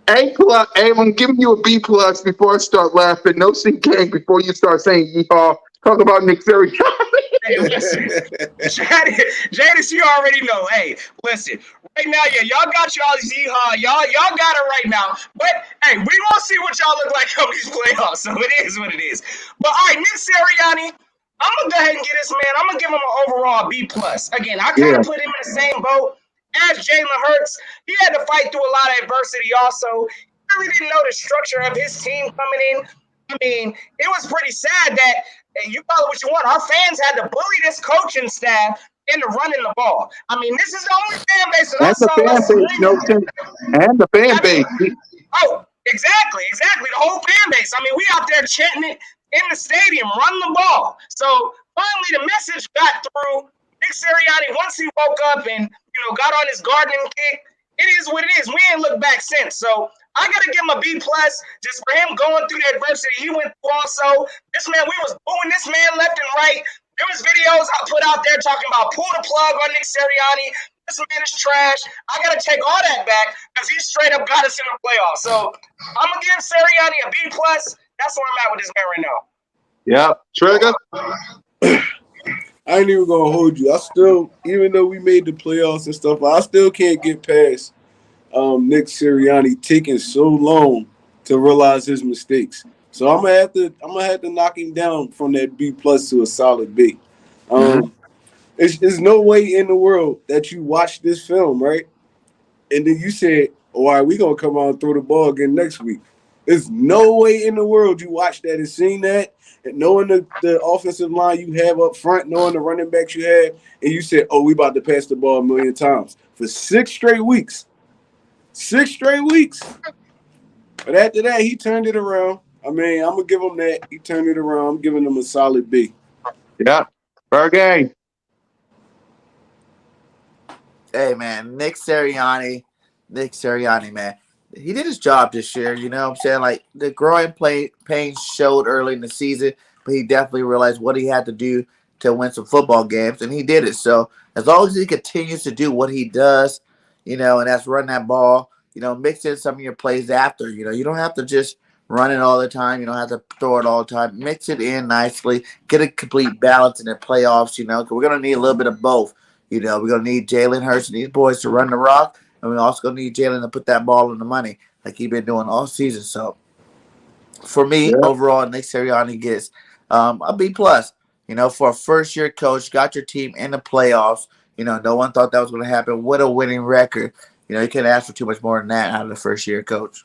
I'm giving you a B+ before I start laughing. No CK before you start saying yeehaw. Talk about Nick Sirianni. Hey, listen, Jadis, you already know. Hey, listen, right now, y'all got y'all's yeehaw. Y'all got it right now. But hey, we gonna see what y'all look like on these playoffs. So it is what it is. But all right, Nick Sirianni, I'm gonna go ahead and get this man. I'm gonna give him an overall B+. Again, I kind of put him in the same boat as Jalen Hurts. He had to fight through a lot of adversity. Also, he really didn't know the structure of his team coming in. I mean, it was pretty sad that. And you call it what you want. Our fans had to bully this coaching staff into running the ball. I mean, this is the only fan base that I saw. And the fan base. Oh, exactly. The whole fan base. I mean, we out there chanting it in the stadium, run the ball. So finally, the message got through. Nick Sirianni, once he woke up and got on his gardening kick, it is what it is. We ain't looked back since. So I gotta give him a B+ just for him going through the adversity he went through. Also, this man, we was booing this man left and right. There was videos I put out there talking about pull the plug on Nick Sirianni. This man is trash. I gotta take all that back because he straight up got us in the playoffs. So I'm gonna give Sirianni a B+. That's where I'm at with this man right now. Yeah, Trigger. I ain't even gonna hold you. I still, even though we made the playoffs and stuff, I still can't get past Nick Sirianni taking so long to realize his mistakes. So I'm gonna have to knock him down from that B+ to a solid B. There's no way in the world that you watch this film, right? And then you said, all right, we gonna come out and throw the ball again next week. There's no way in the world you watched that and seen that, and knowing the offensive line you have up front, knowing the running backs you have, and you said, oh, we about to pass the ball 1 million times for 6 straight weeks. 6 straight weeks. But after that, he turned it around. I mean, I'm going to give him that. He turned it around. I'm giving him a solid B. Yeah. Per game. Hey, man, Nick Sirianni, man. He did his job this year, you know what I'm saying? Like, the growing pains showed early in the season, but he definitely realized what he had to do to win some football games, and he did it. So as long as he continues to do what he does, and that's run that ball, mix in some of your plays after. You don't have to just run it all the time. You don't have to throw it all the time. Mix it in nicely. Get a complete balance in the playoffs, because we're going to need a little bit of both. We're going to need Jalen Hurts and these boys to run the rock, and we're also going to need Jalen to put that ball in the money like he's been doing all season. So for me, overall, Nick Sirianni gets a B+. For a first-year coach, got your team in the playoffs. No one thought that was going to happen. What a winning record. You can't ask for too much more than that out of the first-year coach.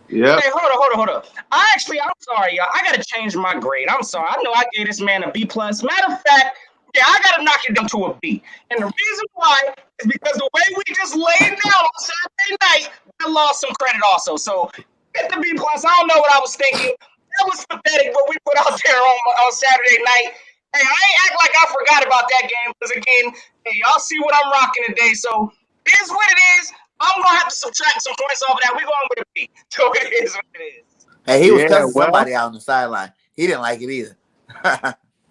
Yeah. Hey, hold up. I'm sorry, y'all. I got to change my grade. I'm sorry. I know I gave this man a B+. Matter of fact, I got to knock it down to a B. And the reason why is because the way we just laid down on Saturday night, I lost some credit also. So get the B+. I don't know what I was thinking. That was pathetic what we put out there on Saturday night. Hey, I ain't act like I forgot about that game because, again, y'all see what I'm rocking today. So it is what it is. I'm going to have to subtract some points off of that. We're going with a B. So it is what it is. Hey, he was cussing somebody out on the sideline. He didn't like it either.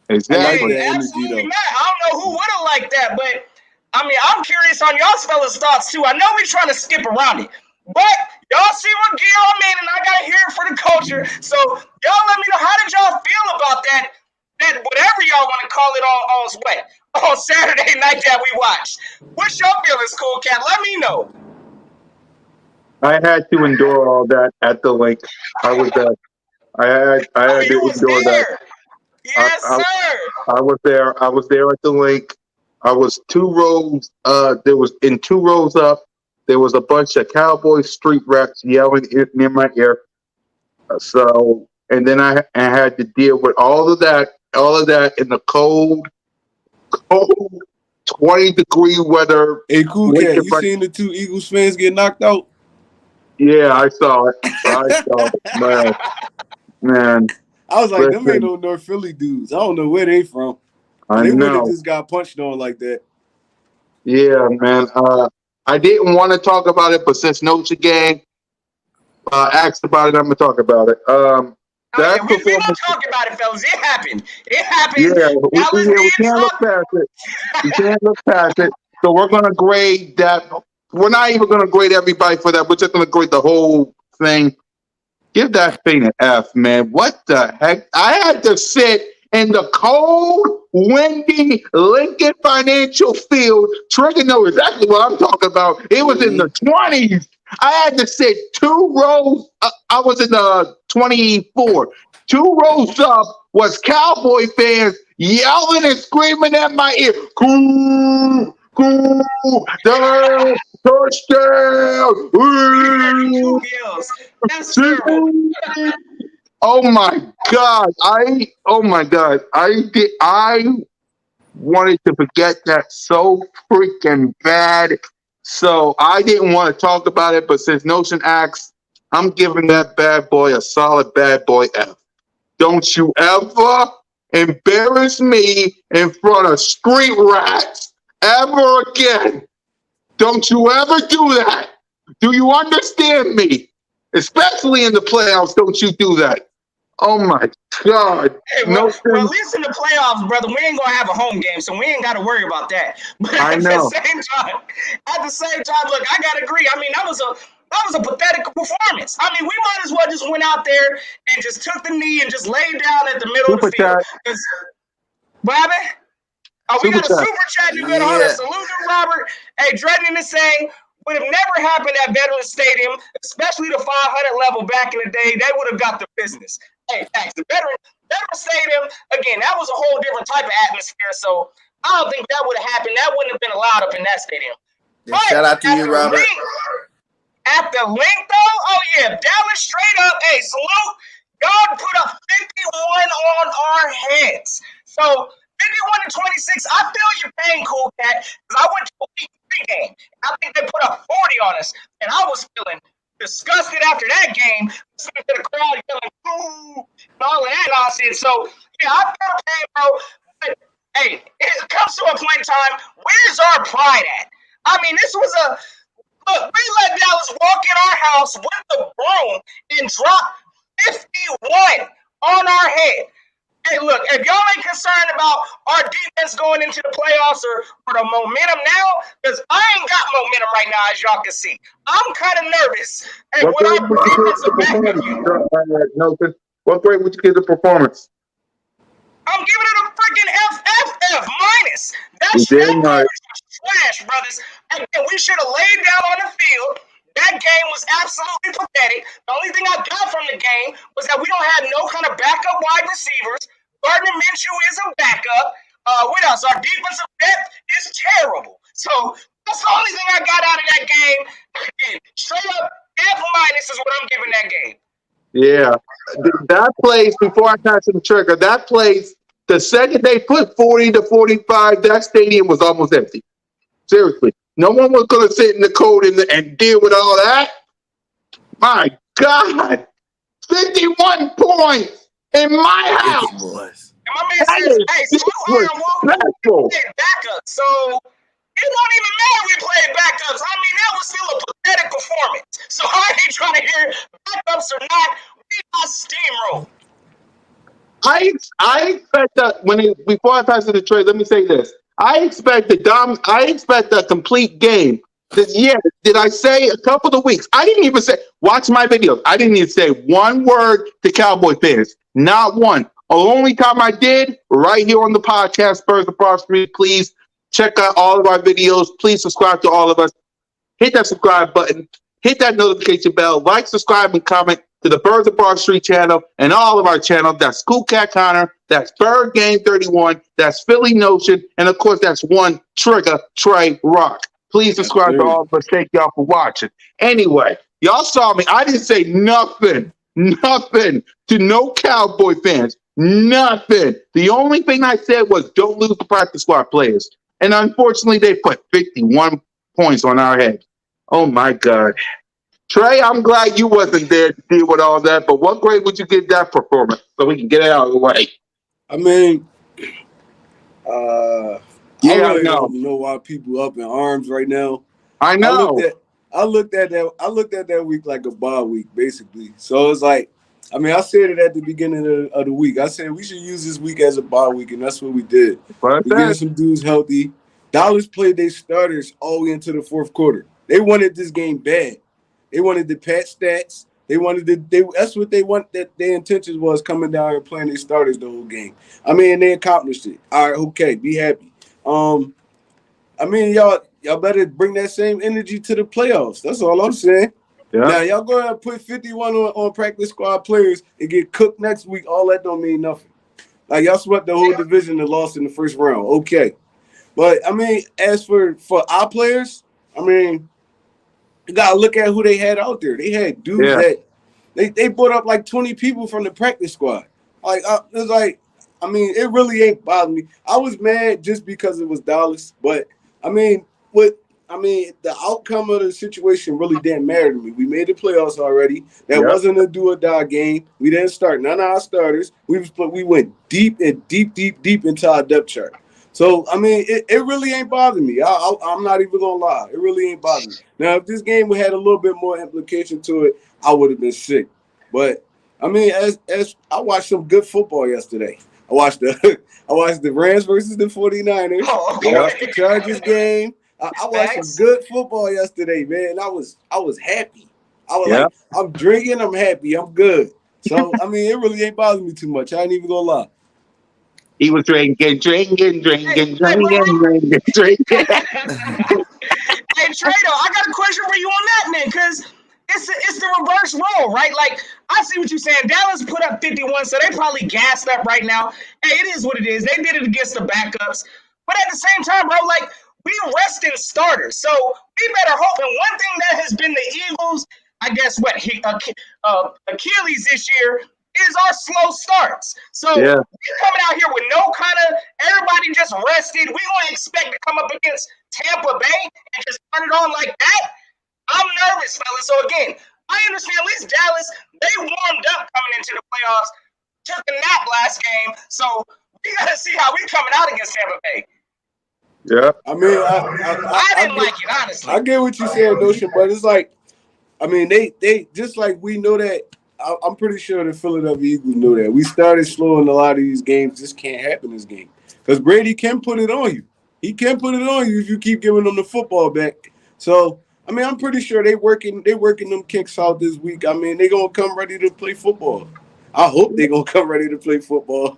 Exactly. Absolutely not. I don't know who would have liked that, but, I mean, I'm curious on y'all's fellas' thoughts, too. I know we're trying to skip around it, But y'all see what gear I'm in, and I gotta hear it for the culture. So y'all let me know, how did y'all feel about that? That whatever y'all want to call it on Saturday night that we watched. What's your feelings, Cool Cat? Let me know. I had to endure all that at the link. I was I Oh, had to you was endure that. there. I, Yes, I sir. I was there. I was there at the link. I was 2 rows. There was in 2 rows up. There was a bunch of cowboy street rats yelling near my ear. So, and then I had to deal with all of that in the cold, 20-degree weather. Hey, Cool Cat, you seen the 2 Eagles fans get knocked out? Yeah, I saw it. Man. I was like, them ain't Listen, no North Philly dudes. I don't know where they from. I They would have know. just got punched on like that. Yeah, man. I didn't want to talk about it, but since Notre Game asked about it, I'm gonna talk about it. Oh, yeah, That we gonna performance. talk about it, fellas. It happened. It happened. Yeah, Dallas we did can't look talk. past it. We can't look past it. So we're gonna grade that. We're not even gonna grade everybody for that. We're just gonna grade the whole thing. Give that thing an F, man. What the heck? I had to sit in the cold, windy Lincoln Financial Field. Trigger knows exactly what I'm talking about. It was in the 20s. I had to sit 2 rows. I was in the 24. 2 rows up was Cowboy fans yelling and screaming at my ear. Cool, cool, down, touchdown. Two kills. That's terrible. Oh my God. I wanted to forget that so freaking bad. So I didn't want to talk about it, but since Notion asked, I'm giving that bad boy a solid bad boy F. Don't you ever embarrass me in front of street rats ever again. Don't you ever do that. Do you understand me? Especially in the playoffs, don't you do that. Oh my God. Hey, well, at least in the playoffs, brother, we ain't gonna have a home game, so we ain't got to worry about that. But I at know. the same time, look, I gotta agree. I mean, that was a pathetic performance. I mean, we might as well just went out there and just took the knee and just laid down at the middle of Super the field. chat. What happened? Oh, we Super got a chat. super chat. You good? Hold on. Salute to Robert. Hey, Dredden is saying, would have never happened at Veterans Stadium, especially the 500 level back in the day. They would have got the business. Hey, thanks. The Veterans Stadium, again, that was a whole different type of atmosphere. So I don't think that would have happened. That wouldn't have been allowed up in that stadium. Yeah, shout out to you, Robert. At the link, though, oh yeah, Dallas straight up. Hey, salute. God put a 51 on our heads. So 51 to 26. I feel your pain, Cool Cat, because I went to a week 3 game. I think they put up 40 on us, and I was feeling disgusted after that game. Listening to the crowd yelling "boo" and all of that nonsense. So yeah, I feel the pain, bro. But hey, it comes to a point in time. Where's our pride at? I mean, this was a look. We let Dallas walk in our house with the broom and drop 51 on our head. Hey, look, if y'all ain't concerned about our defense going into the playoffs or the momentum now, because I ain't got momentum right now, as y'all can see. I'm kind of nervous. Hey, What grade would you give the performance? What grade would you give the performance? I'm giving it a freaking F minus. That damn right. was trash, brothers. Again, we should have laid down on the field. That game was absolutely pathetic. The only thing I got from the game was that we don't have no kind of backup wide receivers. Gardner Minshew is a backup. What else? Our defensive depth is terrible. So that's the only thing I got out of that game. Again, straight up F minus is what I'm giving that game. Yeah. That place, before I pass the trigger, that place, the second they put 40 to 45, that stadium was almost empty. Seriously. No one was going to sit in the cold and deal with all that. My God. 51 points in my house. And my man says, hey, salute Iron Wolf. We played backup. So it don't even matter we played backups. I mean, that was still a pathetic performance. So I ain't trying to hear backups or not. We got steamrolled. I expect that before I pass it to Trey, let me say this. I expect a complete game Yeah, did I say a couple of weeks? I didn't even say, watch my videos. I didn't even say one word to Cowboy fans. Not one. The only time I did, right here on the podcast, Spurs Across Street, please check out all of our videos. Please subscribe to all of us. Hit that subscribe button. Hit that notification bell. Like, subscribe, and comment to the Birds of Broad Street channel and all of our channels. That's Cool Cat Connor. That's Bird Game 31. That's Philly Notion. And, of course, that's one Trigger Trey Rock. Please subscribe to all of us. Thank y'all for watching. Anyway, y'all saw me. I didn't say nothing to no Cowboy fans. Nothing. The only thing I said was don't lose the practice squad players. And unfortunately, they put 51 points on our head. Oh, my God. Trey, I'm glad you wasn't there to deal with all that, but what grade would you give that performance so we can get it out of the way? I mean, I really don't know why people up in arms right now. I know. I looked at that week like a bye week, basically. So it's like, I mean, I said it at the beginning of the week. I said we should use this week as a bye week, and that's what we did. We getting some dudes healthy. Dallas played their starters all the way into the fourth quarter. They wanted this game bad. They wanted the pat stats. That's what they want. That their intentions was coming down and playing their starters the whole game. I mean, they accomplished it. All right, okay, be happy. I mean, y'all better bring that same energy to the playoffs. That's all I'm saying. Yeah. Now, y'all go ahead and put 51 on practice squad players and get cooked next week. All that don't mean nothing. Like, y'all swept the whole division and lost in the first round. Okay. But, I mean, as for our players, I mean, you got to look at who they had out there. They had dudes that they brought up like 20 people from the practice squad. Like, it's like, I mean, it really ain't bothering me. I was mad just because it was Dallas. But, I mean, the outcome of the situation really didn't matter to me. We made the playoffs already. That wasn't a do or die game. We didn't start none of our starters. We went deep into our depth chart. So, I mean, it really ain't bothering me. I'm not even going to lie. It really ain't bothering me. Now, if this game had a little bit more implication to it, I would have been sick. But, I mean, as I watched some good football yesterday. I watched the Rams versus the 49ers. I watched the Chargers game. I watched some good football yesterday, man. I was happy. I was like, I'm drinking, I'm happy, I'm good. So, I mean, it really ain't bothering me too much. I ain't even going to lie. He was drinking. Hey, Trado, I got a question for you on that, man, because it's the reverse role, right? Like, I see what you're saying. Dallas put up 51, so they probably gassed up right now. Hey, it is what it is. They did it against the backups. But at the same time, bro, like, we resting starters. So we better hope. And one thing that has been the Eagles, I guess, Achilles this year, is our slow starts. So we're coming out here with no kind of everybody just rested. We don't expect to come up against Tampa Bay and just turn it on like that. I'm nervous, fellas. So again, I understand at least Dallas, they warmed up coming into the playoffs, took a nap last game. So we gotta see how we coming out against Tampa Bay. Yeah. I mean, I didn't like it, honestly. I get what you're saying, Notion, but it's like, I mean, they just like we know that. I'm pretty sure the Philadelphia Eagles know that. We started slow in a lot of these games. This can't happen this game. Because Brady can put it on you. He can put it on you if you keep giving them the football back. So, I mean, I'm pretty sure they working them kicks out this week. I mean, they're going to come ready to play football. I hope they're going to come ready to play football.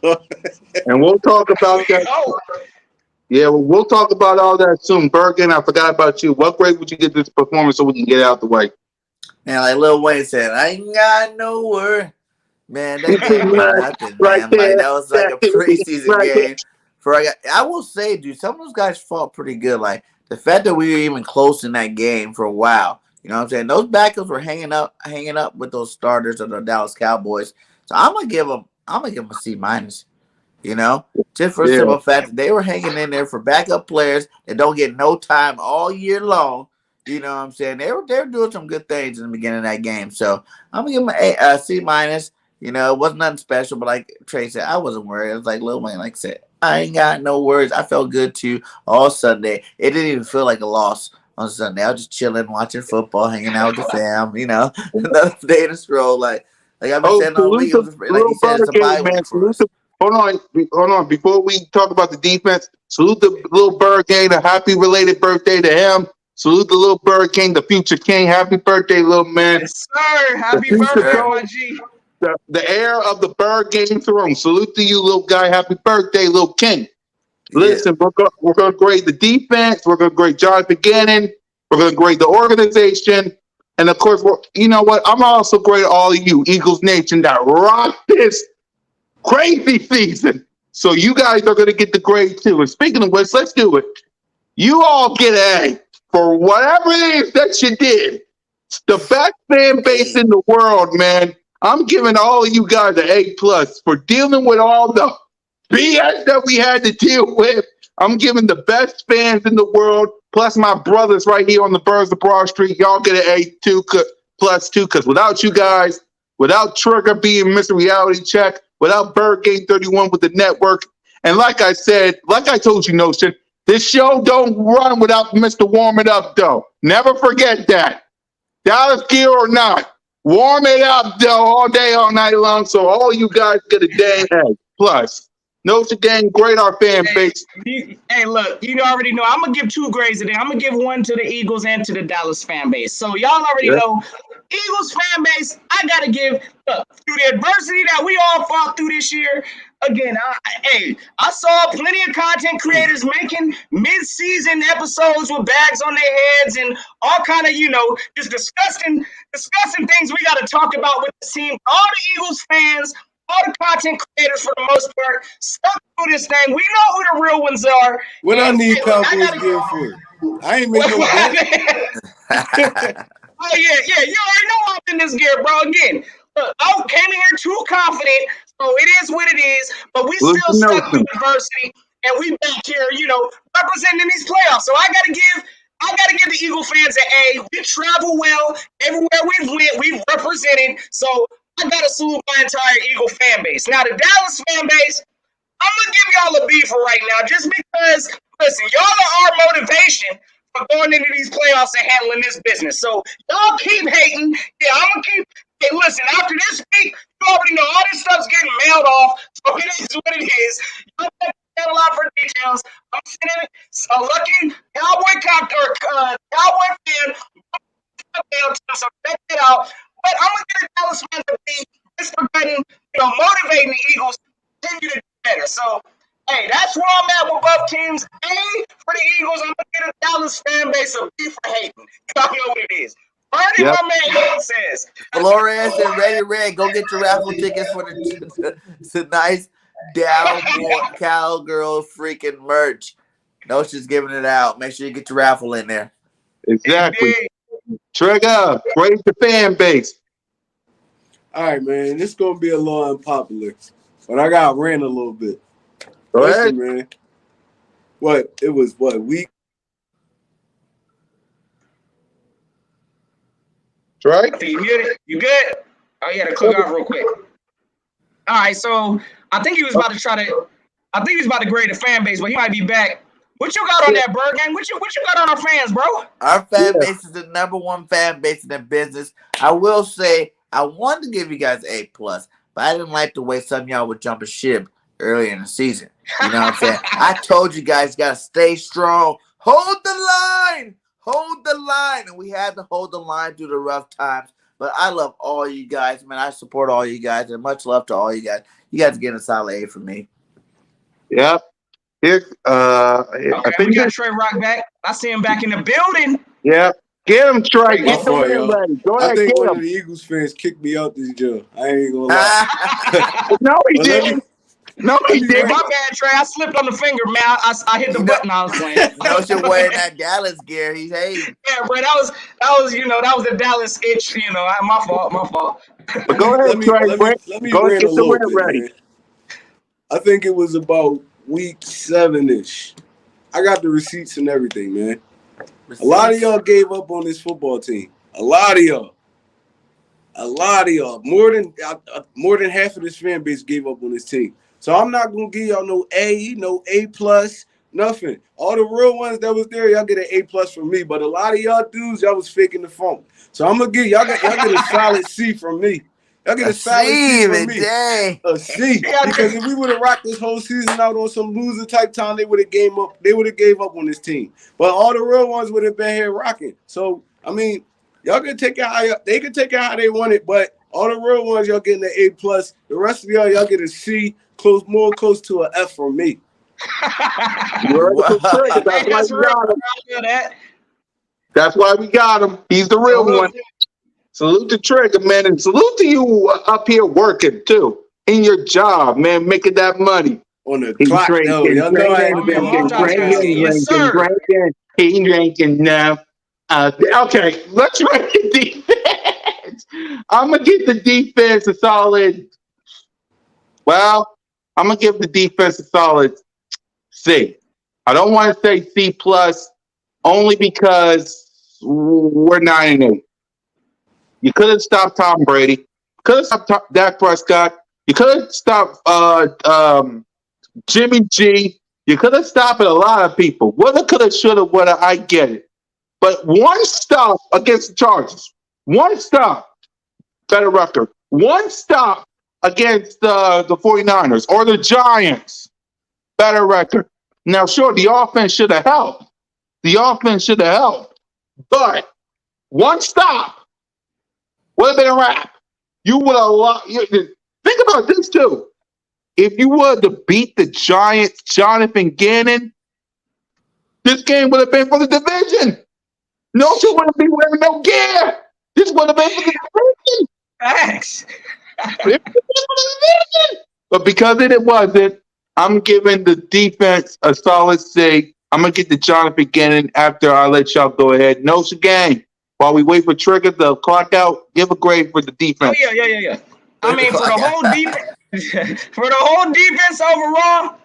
And we'll talk about that. Yeah, we'll talk about all that soon. Bergen, I forgot about you. What grade would you give this performance so we can get it out the way? And like Lil Wayne said, I ain't got no word. Man, that game was nothing, man. Like, that was like a preseason game. I will say, dude, some of those guys fought pretty good. Like, the fact that we were even close in that game for a while, you know what I'm saying? Those backups were hanging up with those starters of the Dallas Cowboys. So I'm gonna give them a C minus. You know, just for the simple fact that they were hanging in there for backup players that don't get no time all year long. You know what I'm saying? They were doing some good things in the beginning of that game. So I'm gonna give them a C minus. You know, it wasn't nothing special, but like Trey said, I wasn't worried. It was like Lil Wayne, like I said, I ain't got no worries. I felt good too all Sunday. It didn't even feel like a loss on Sunday. I was just chilling, watching football, hanging out with the fam. You know, another day in a stroll. Like I've been saying all week. Like you said, it's a bye week for us. Hold on. Before we talk about the defense, salute the little Bird game. A happy related birthday to him. Salute the little bird king, the future king. Happy birthday, little man. Yes, sir. Happy future birthday, throne. my G. The heir of the bird game throne. Salute to you, little guy. Happy birthday, little king. Listen, we're going to grade the defense. We're going to grade Jonathan Gannon. We're going to grade the organization. And, of course, you know what? I'm also grade all of you, Eagles Nation, that rocked this crazy season. So you guys are going to get the grade, too. And speaking of which, let's do it. You all get an A for whatever it is that you did. It's the best fan base in the world, man. I'm giving all of you guys an A+ for dealing with all the BS that we had to deal with. I'm giving the best fans in the world, plus my brothers right here on the Birds of Broad Street. Y'all get an A+2, because without you guys, without Trigger being Mr. Reality Check, without Bird Game 31 with the network, and like I said, like I told you, Notion, this show don't run without Mr. Warm It Up, though. Never forget that. Dallas gear or not, warm it up, though, all day, all night long, so all you guys get a dang A+. Notre Dame, great our fan base. Hey, look, you already know. I'm gonna give 2 grades today. I'm gonna give 1 to the Eagles and to the Dallas fan base. So y'all already know. Eagles fan base, I gotta give through the adversity that we all fought through this year. Again, I saw plenty of content creators making mid-season episodes with bags on their heads and all kind of, just disgusting things we got to talk about with the team. All the Eagles fans, all the content creators for the most part, stuck through this thing. We know who the real ones are. What I need Cowboys gear for? I ain't making no bet. Oh, yeah, you already know I'm in this gear, bro. Again, look, I came in here too confident, so it is what it is, but we still stuck through adversity, and we back here, representing these playoffs. So I gotta give the Eagle fans an A. We travel well. Everywhere we went, we represented. So I gotta salute my entire Eagle fan base. Now, the Dallas fan base, I'm gonna give y'all a B for right now, just because, listen, y'all are our motivation for going into these playoffs and handling this business. So y'all keep hating. Yeah, I'm gonna keep. Hey, listen, after this week, you already know all this stuff's getting mailed off. So it is what it is. Y'all got a lot for details. I'm sending a lucky Cowboy fan. So check it out. But I'm gonna get a Dallas fan to be just for getting, motivating the Eagles to continue to do better. So. Hey, that's where I'm at with both teams. A for the Eagles. I'm going to get a Dallas fan base a B for hating. Y'all know what it is. Bernie, my man, says. Flores and Ready Red, go get your raffle tickets for the nice Cowgirl freaking merch. No, she's giving it out. Make sure you get your raffle in there. Exactly. Trigger, praise the fan base. All right, man. This is going to be a little unpopular, but I got ran a little bit. Go ahead, man. It was week? Right? You good? Oh, yeah, to click off real quick. All right, so I think he was about to grade the fan base, but he might be back. What you got on that Bird Gang? What you got on our fans, bro? Our fan base is the #1 fan base in the business. I will say I wanted to give you guys A+, but I didn't like the way some of y'all would jump a ship earlier in the season. You know what I'm saying? I told you guys got to stay strong. Hold the line. And we had to hold the line through the rough times. But I love all you guys, man. I support all you guys, and much love to all you guys. You guys get a solid A from me. Yep. Okay, I think we got Trey Rock back. I see him back in the building. Yep. Get him, Trey. Get him ready. Go ahead, I think one of the Eagles fans kicked me out this job. I ain't gonna lie. No, he didn't. No, he didn't. My bad, Trey. I slipped on the finger, man. I hit the button. I was playing. No, you're wearing that Dallas gear. He's hating. Yeah, bro. That was the Dallas itch. My fault. But go ahead, Trey. Let me rant a little bit, ready. Man. I think it was about week 7-ish. I got the receipts and everything, man. A lot of y'all gave up on this football team. A lot of y'all. More than half of this fan base gave up on this team. So I'm not gonna give y'all no A, no A+, nothing. All the real ones that was there, y'all get an A+ from me. But a lot of y'all dudes, y'all was faking the phone. So I'm gonna give y'all get a solid C from me. Y'all get a solid C from me. A C. Because if we would have rocked this whole season out on some loser type time, they would have gave up. They would have gave up on this team. But all the real ones would have been here rocking. So I mean, y'all can take it how they can take it how they want it. But all the real ones, y'all getting an A plus. The rest of y'all get a C, close to an F from me. That's why we got him. He's the real one. Salute to Trigger, man, and salute to you up here working too in your job, man, making that money on the clock. Y'all know I ain't drinking. He drinking now. Okay, let's rank the defense. I'm gonna give the defense a solid. Well, I'm gonna give the defense a solid C. I don't want to say C plus, only because we're 9-8. You could have stopped Tom Brady. Could have stopped Dak Prescott. You could have stopped Jimmy G. You could have stopped a lot of people. Woulda, coulda, shoulda, woulda. I get it. But one stop against the Chargers. One stop. Better record. One stop against the 49ers or the Giants. Better record. Now, sure, the offense should have helped. But one stop would have been a wrap. You would have think about this too. If you were to beat the Giants, Jonathan Gannon, this game would have been for the division. No, you wouldn't be wearing no gear. This would have been for the division. Thanks. But because it wasn't, I'm giving the defense a solid C. I'm gonna get the Jonathan Gannon after I let y'all go ahead. No game. While we wait for Trigger to clock out, give a grade for the defense. Oh, yeah. I mean, for the whole defense overall,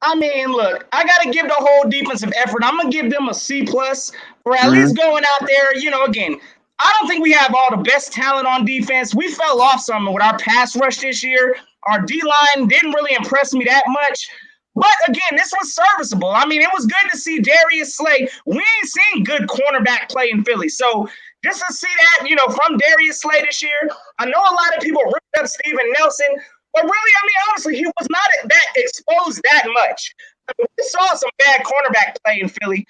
I mean, look, I gotta give the whole defensive effort. I'm gonna give them a C plus for at least going out there. Again, I don't think we have all the best talent on defense. We fell off some with our pass rush this year. Our D-line didn't really impress me that much. But again, this was serviceable. I mean, it was good to see Darius Slay. We ain't seen good cornerback play in Philly. So just to see that, from Darius Slay this year, I know a lot of people ripped up Steven Nelson, but really, I mean, honestly, he was not that exposed that much. I mean, we saw some bad cornerback play in Philly.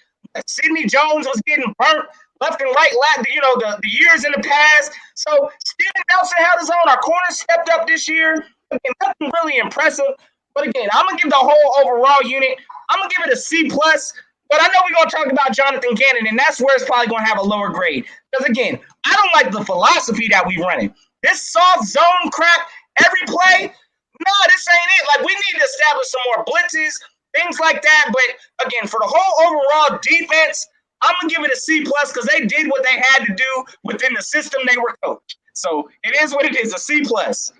Sidney Jones was getting burnt left and right, the years in the past. So Steven Nelson held his own. Our corners stepped up this year. Again, nothing really impressive. But again, I'm gonna give the whole overall unit. I'm gonna give it a C plus. But I know we're gonna talk about Jonathan Gannon, and that's where it's probably gonna have a lower grade. Because again, I don't like the philosophy that we running. This soft zone crap every play. No, this ain't it. Like we need to establish some more blitzes, things like that. But again, for the whole overall defense, I'm gonna give it a C plus because they did what they had to do within the system they were coached. So it is what it is, a C plus.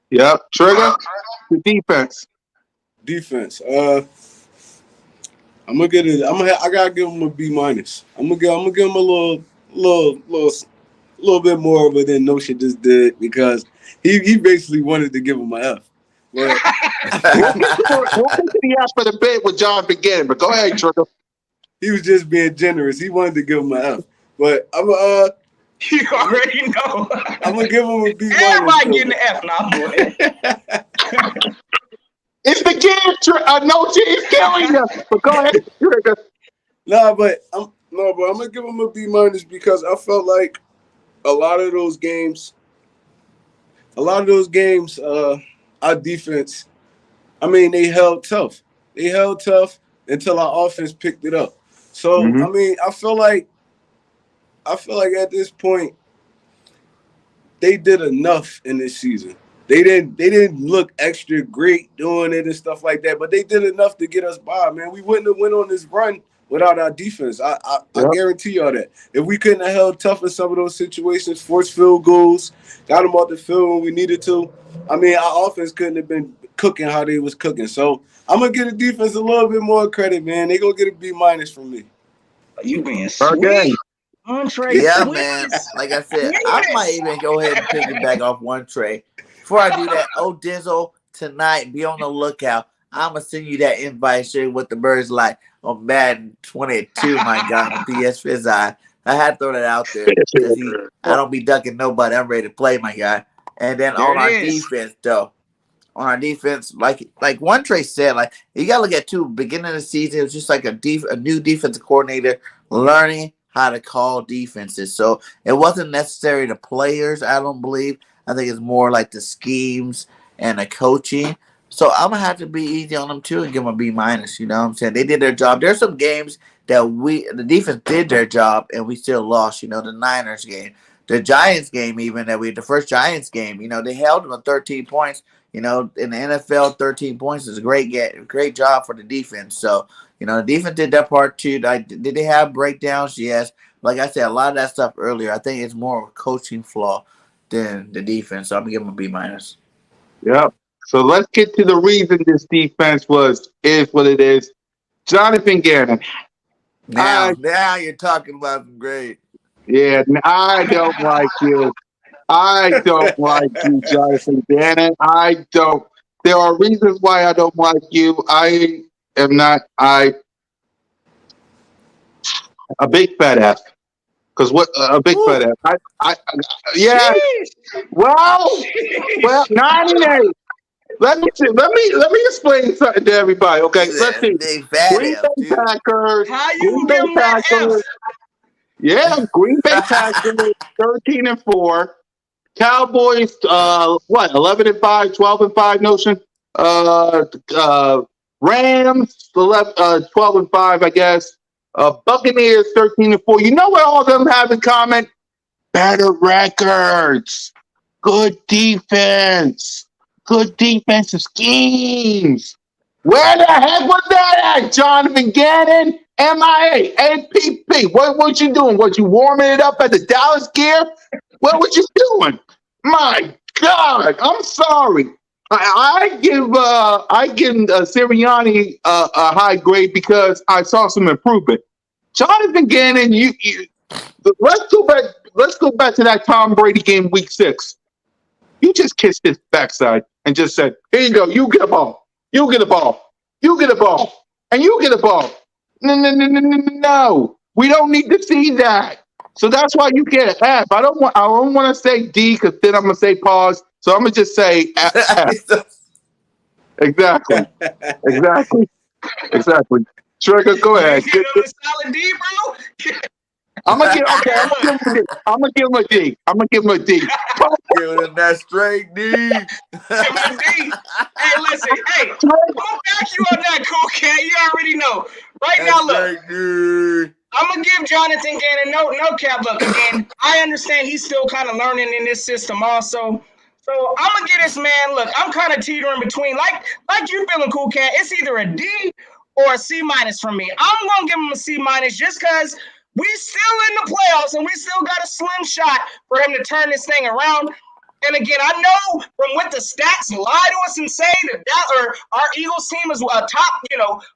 Yep, Trigger. The defense. I'm gonna get it. I gotta give him a B minus. I'm gonna give him a little bit more of it than No Shit just did because he basically wanted to give him an F. We'll the F for the bit with John beginning, but go ahead, Trigger. He was just being generous. He wanted to give him an F, but you already know. I'm gonna give him a B minus. Everybody getting an F now, boy. It's the game. No, he's killing us. But go ahead, Trigger. But I'm gonna give him a B minus because I felt like a lot of those games, our defense, I mean, they held tough. Until our offense picked it up. So I mean, I feel like at this point, they did enough in this season. They didn't look extra great doing it and stuff like that, but they did enough to get us by, man. We wouldn't have went on this run without our defense. I guarantee y'all that. If we couldn't have held tough in some of those situations, forced field goals, got them off the field when we needed to, I mean, our offense couldn't have been cooking how they was cooking. So I'm going to give the defense a little bit more credit, man. They going to get a B minus from me. You being sweet. Yeah, man. Like I said, I might even go ahead and pick it back off one tray. Before I do that, Dizzle, tonight, be on the lookout. I'm going to send you that invite straight what the birds like on Madden 22, my God, on PS Fizz. I had to throw that out there. I don't be ducking nobody. I'm ready to play, my guy. And then There on it our is. defense, though, like one Trey said, like you gotta look at too. Beginning of the season, it was just like a new defensive coordinator learning how to call defenses. So it wasn't necessarily the players. I don't believe. I think it's more like the schemes and the coaching. So I'm gonna have to be easy on them too and give them a B minus. You know what I'm saying? They did their job. There's some games that the defense did their job and we still lost. You know, the Niners game, the Giants game, even the first Giants game. You know, they held them to 13 points. You know, in the NFL, 13 points is a great job for the defense. So, you know, the defense did that part too. Did they have breakdowns? Yes. Like I said, a lot of that stuff earlier, I think it's more of a coaching flaw than the defense. So I'm gonna give them a B minus. Yep. So let's get to the reason this defense is what it is. Jonathan Gannon. Now you're talking about some great. I don't like you. I don't like you, Jonathan Gannon. I don't. There are reasons why I don't like you. I am not. A big fat ass. Because what a big fat ass. Yeah. Well, 98. Let me explain something to everybody. Okay, let's see. Big fat Green ass, Bay too. Packers. How you Green gonna Bay give him that Packers. F? Yeah, Green Bay Packers 13-4. Cowboys 11-5, 12-5 notion. Rams 12-5, I guess. Buccaneers 13-4. You know what all of them have in common? Better records. Good defense. Good defensive schemes. Where the heck was that at, Jonathan Gannon? MIA, APP. What was you doing? Was you warming it up at the Dallas gear? What was you doing? My God, I'm sorry. I give Sirianni a high grade because I saw some improvement. Jonathan Gannon, let's go back to that Tom Brady game week 6. You just kissed his backside and just said, "Here you go. You get a ball. You get a ball. You get a ball. And you get a ball." No. We don't need to see that. So that's why you get an F. I don't want to say D because then I'm gonna say pause. So I'm gonna just say F. Exactly. Trigger, go ahead. You know the solid D, bro? I'm gonna give him a D. Give him that straight D. Give him a D. Hey, listen. Hey, I'm gonna back you on that, cool cat. You already know. Right now, look. I'm gonna give Jonathan Gannon no cap. Look, again, I understand he's still kind of learning in this system also. So I'm gonna give this man. Look, I'm kind of teetering between. Like you feeling, cool cat. It's either a D or a C minus from me. I'm gonna give him a C minus just because we still in the playoffs and we still got a slim shot for him to turn this thing around. And again, I know from what the stats lie to us and say that our Eagles team is a top,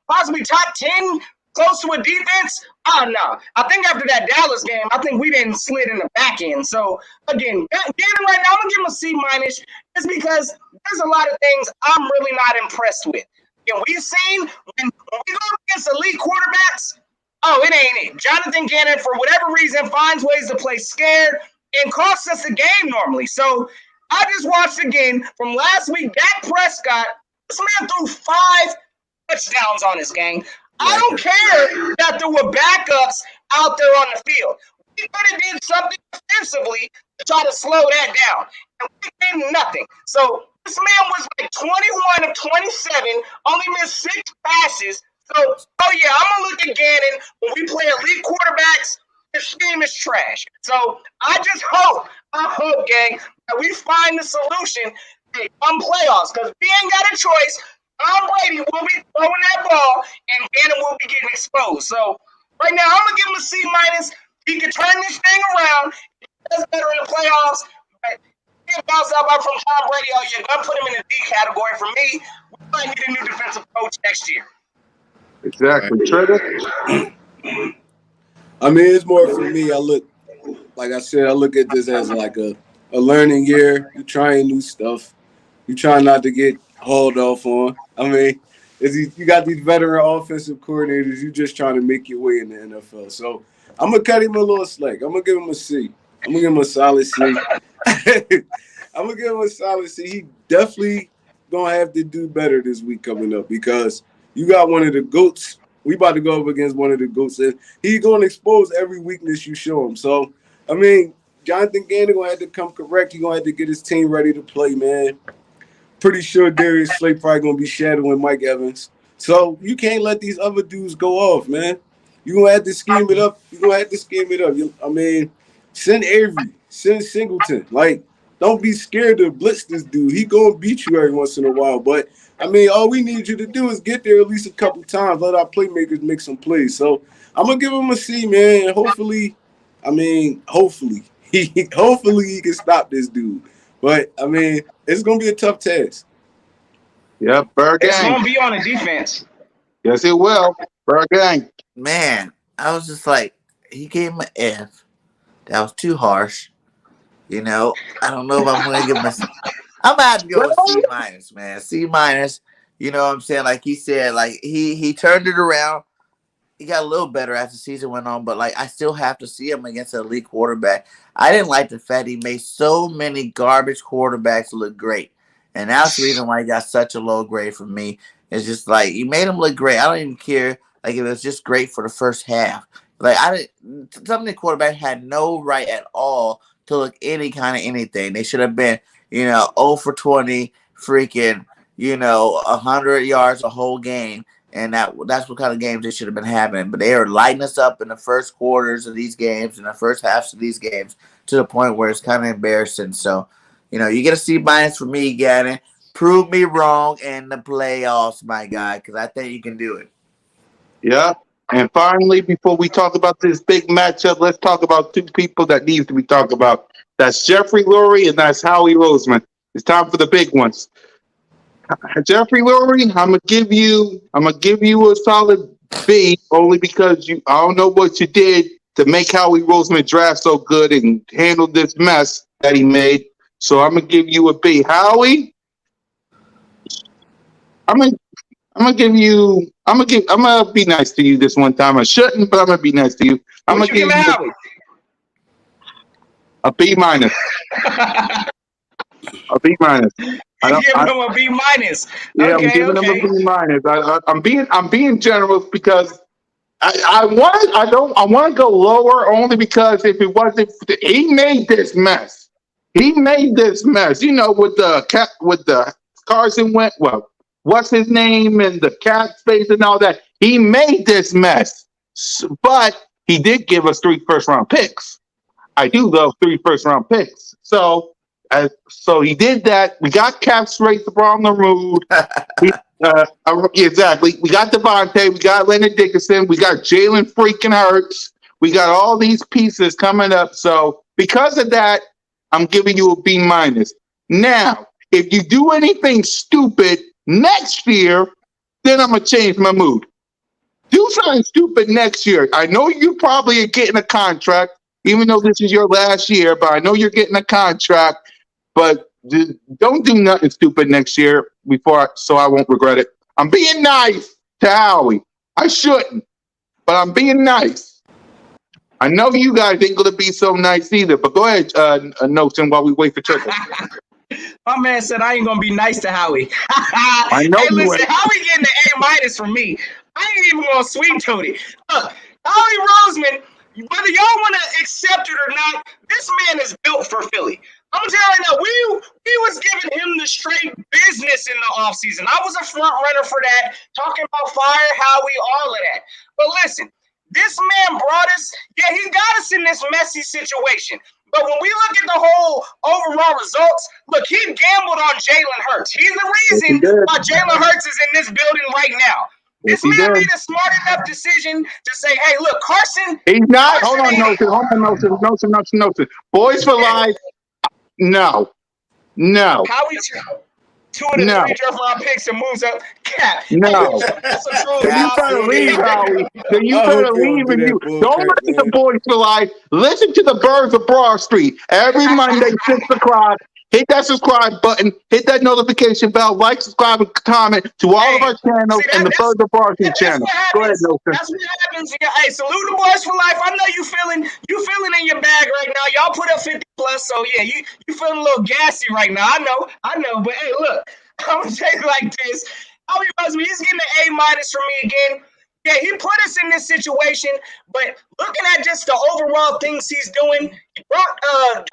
possibly top 10, close to a defense. Oh no! I think after that Dallas game, I think we didn't slid in the back end. So again, right now, I'm gonna give him a C minus, just because there's a lot of things I'm really not impressed with. And we've seen when we go against elite quarterbacks. Oh, it ain't it. Jonathan Gannon, for whatever reason, finds ways to play scared and costs us the game normally. So I just watched again from last week. Dak Prescott, this man threw 5 touchdowns on his game. I don't care that there were backups out there on the field. We could have did something defensively to try to slow that down. And we did nothing. So this man was like 21 of 27, only missed 6 passes. So, I'm going to look at Gannon. When we play elite quarterbacks, his scheme is trash. So I hope, gang, that we find the solution come playoffs, because we ain't got a choice. Tom Brady will be throwing that ball, and Gannon will be getting exposed. So right now, I'm going to give him a C minus. He can turn this thing around. He does better in the playoffs. But he can bounce out from Tom Brady. Oh, you're going to put him in the D category. For me, we might need a new defensive coach next year. Exactly. Trigger. I mean, it's more for me. I look at this as like a learning year. You're trying new stuff. You try not to get hauled off on. I mean, you got these veteran offensive coordinators. You just trying to make your way in the NFL. So I'm gonna cut him a little slack. I'm gonna give him a C. I'm gonna give him a solid C. I'm gonna give him a solid C. He definitely gonna have to do better this week coming up because you got one of the GOATs. We about to go up against one of the GOATs, and he's gonna expose every weakness you show him. So, I mean, Jonathan Gannon gonna have to come correct. He's gonna have to get his team ready to play, man. Pretty sure Darius Slay probably gonna be shadowing Mike Evans. So you can't let these other dudes go off, man. You gonna have to scheme it up. I mean, send Avery, send Singleton. Like, don't be scared to blitz this dude. He gonna beat you every once in a while. But I mean, all we need you to do is get there at least a couple times. Let our playmakers make some plays. So I'm gonna give him a C, man. And hopefully he can stop this dude. But I mean, it's gonna be a tough task. Yep, Bird It's Gang. gonna be on the defense. Yes, it will. Bird Gang. Man, I was just like, he gave him an F. That was too harsh. You know, I don't know if I'm going to give him a C. I'm gonna have to go with C minus, man. C minus. You know what I'm saying? Like he said, like he turned it around. He got a little better as the season went on, but like I still have to see him against an elite quarterback. I didn't like the fact he made so many garbage quarterbacks look great, and that's the reason why he got such a low grade from me. It's just like he made him look great. I don't even care like if it was just great for the first half. Like some of the quarterback had no right at all to look any kind of anything. They should have been, 0 for 20, freaking, 100 yards a whole game. And that's what kind of games they should have been having. But they are lighting us up in the first quarters of these games and the first halves of these games to the point where it's kind of embarrassing. So, you get a C minus for me, Gannon. Prove me wrong in the playoffs, my guy, because I think you can do it. Yeah. And finally, before we talk about this big matchup, let's talk about two people that need to be talked about. That's Jeffrey Lurie and that's Howie Roseman. It's time for the big ones. Jeffrey Lurie, I'm gonna give you a solid B only because I don't know what you did to make Howie Roseman draft so good and handle this mess that he made. So I'm gonna give you a B. Howie, I'm gonna be nice to you this one time. I shouldn't, but I'm gonna be nice to you. I'm gonna give you a B minus. A B minus. You give him a B minus. Yeah, Okay, I'm giving him a B minus. I'm being generous because I want to go lower only because if it wasn't, he made this mess. With the Carson Wentz. Well, what's his name and the cat space and all that. He made this mess, but he did give us 3 first-round picks. I do love 3 first-round picks. So he did that. We got cap space from the road. Exactly. We got Devontae. We got Leonard Dickerson. We got Jalen freaking Hurts. We got all these pieces coming up. So because of that, I'm giving you a B minus. Now, if you do anything stupid next year, then I'm going to change my mood. Do something stupid next year. I know you probably are getting a contract, even though this is your last year, but I know you're getting a contract. But don't do nothing stupid next year so I won't regret it. I'm being nice to Howie. I shouldn't, but I'm being nice. I know you guys ain't going to be so nice either, but go ahead, Notion, while we wait for Triple. My man said I ain't gonna be nice to Howie. I know. Hey, listen, Howie getting the A minus from me. I ain't even gonna sweet toad it. Look, Howie Roseman, whether y'all want to accept it or not, this man is built for Philly. I'm telling you right now, we was giving him the straight business in the offseason. I was a front runner for that, talking about fire Howie, all of that. But listen, this man brought us, he got us in this messy situation. But when we look at the whole overall results, look, he gambled on Jalen Hurts. He's the reason why Jalen Hurts is in this building right now. This man made a smart enough decision to say, hey, look, Carson. He's not. Hold on, Notion. Boys for life. No. Howie, 2 of the 3 draft round picks and moves up. Cap. No. You better leave, Howie. You better leave. And don't listen to Boys for Life. Listen to the Birds of Broad Street every Monday, 6 o'clock. Hit that subscribe button. Hit that notification bell. Like, subscribe, and comment to all of our channels and the Birds of Varsity channel. Go ahead, Nelson. That's what happens. Yeah, hey, salute the boys for life. I know you feeling in your bag right now. Y'all put up 50 plus, so yeah, you feeling a little gassy right now. I know. But hey, look, I'm gonna take it like this. Howie Roseman, he's getting an A- from me again. Yeah, he put us in this situation, but looking at just the overall things he's doing, he brought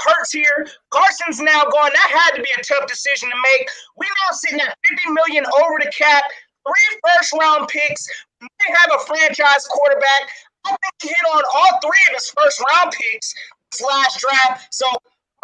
Hurts here. Carson's now gone. That had to be a tough decision to make. We now sitting at $50 million over the cap, 3 first-round picks. We have a franchise quarterback. I think he hit on all 3 of his first-round picks this last draft. So,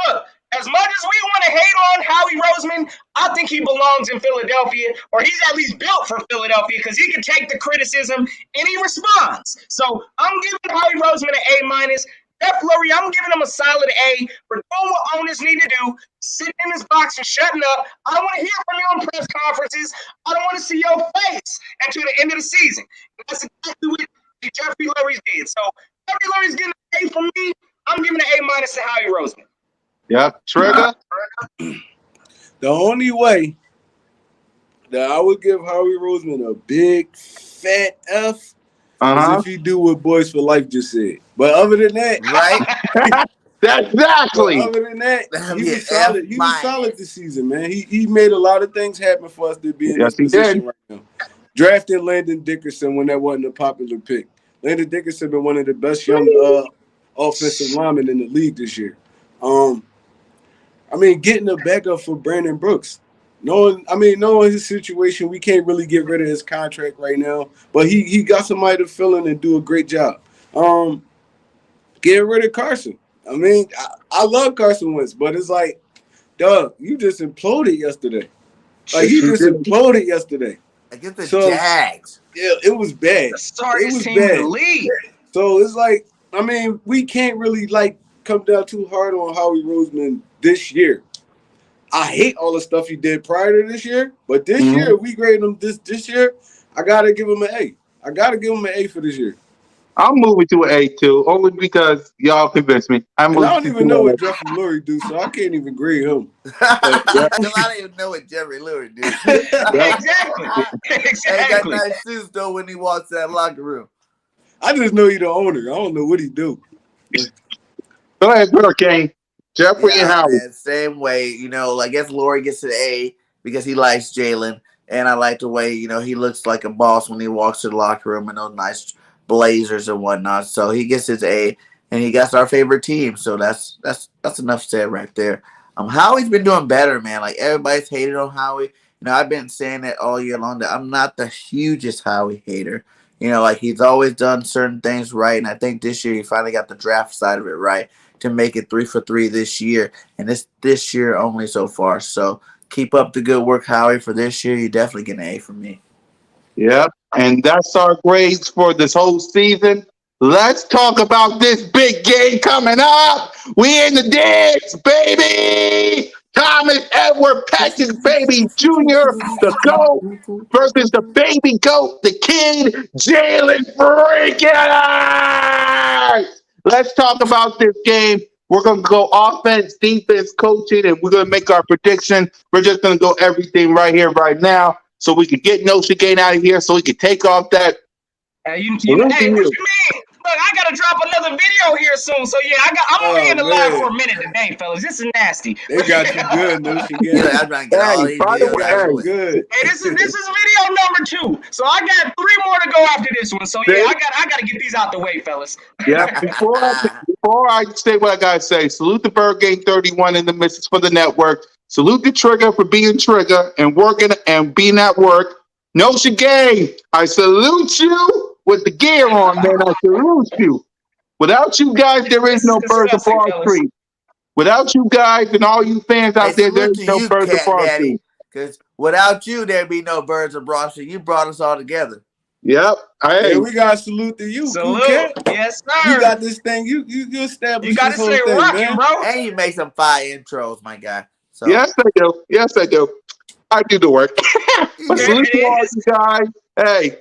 look, as much as we want to hate on Howie Roseman, I think he belongs in Philadelphia, or he's at least built for Philadelphia because he can take the criticism and he responds. So I'm giving Howie Roseman an A-. Jeff Lurie, I'm giving him a solid A for doing what owners need to do, sitting in his box and shutting up. I don't want to hear from you on press conferences. I don't want to see your face until the end of the season. And that's exactly what Jeffrey Lurie did. So Jeffrey Lurie's getting an A from me. I'm giving an A- to Howie Roseman. Yep. Trigger? The only way that I would give Howie Roseman a big, fat F is if he do what Boys for Life just said. But other than that, Right? Exactly. other than that, That'd he be was an solid. F He was minus. solid this season, man. He made a lot of things happen for us to be in Yes, this he position did. right now. Drafting Landon Dickerson when that wasn't a popular pick. Landon Dickerson been one of the best young offensive linemen in the league this year. Getting a backup for Brandon Brooks. Knowing his situation, we can't really get rid of his contract right now. But he got somebody to fill in and do a great job. Getting rid of Carson. I love Carson Wentz, but it's like, Doug, you just imploded yesterday. Like, he just imploded yesterday. Against the Jags. Yeah, it was bad. The sorriest It was team in bad. the league. So it's like, we can't really come down too hard on Howie Roseman this year. I hate all the stuff he did prior to this year, but this year, we grade him this year. I gotta give him an A. I gotta give him an A for this year. I'm moving to an A too, only because y'all convinced me. I don't even know what Jeffrey Lurie do, so I can't even grade him. I don't even know what Jeffrey Lurie do. Exactly. He got nice shoes though when he walks to that locker room. I just know he's the owner. I don't know what he do. Go ahead, Hurricane. Jeffrey and Howie. Man, same way, I guess Lurie gets an A because he likes Jalen, and I like the way, he looks like a boss when he walks to the locker room in those nice blazers and whatnot. So he gets his A, and he gets our favorite team. So that's enough said right there. Howie's been doing better, man. Like, everybody's hated on Howie. I've been saying that all year long that I'm not the hugest Howie hater. He's always done certain things right, and I think this year he finally got the draft side of it right to make it 3 for 3 this year, and it's this year only so far. So keep up the good work, Howie, for this year. You definitely get an A from me. Yep, and that's our grades for this whole season. Let's talk about this big game coming up. We in the digs, baby. Thomas Edward Patrick Baby Jr., the GOAT, versus the baby GOAT, the kid, Jalen Freaking. Let's talk about this game. We're going to go offense, defense, coaching, and we're going to make our prediction. We're just going to go everything right here, right now, so we can get No Shigane out of here, so we can take off that. Hey, what you mean? Look, I gotta drop another video here soon. So yeah, I'm gonna be in the live for a minute today, fellas. This is nasty. They got you good, No Shigane. I'm trying to get all these videos. Good. Hey, this is video number 2. So I got 3 more to go after this one. So yeah, I gotta get these out the way, fellas. Yeah, before I say what I gotta say, salute the Bird Game 31 in the misses for the network. Salute the Trigger for being Trigger and working and being at work. No Shigane, I salute you with the gear on, man. I salute you. Without you guys, there is no Birds of Broad Street. Without you guys and all you fans out there, there's no Birds of Broad Street. Because without you, there'd be no Birds of Broad Street. You brought us all together. Yep. Hey, we got to salute to you. Salute. Yes, sir. You got this thing. You established You got to stay rocking, bro. And you make some fire intros, my guy. So. Yes, I do. Yes, I do. I do the work. But salute to all you guys. Hey,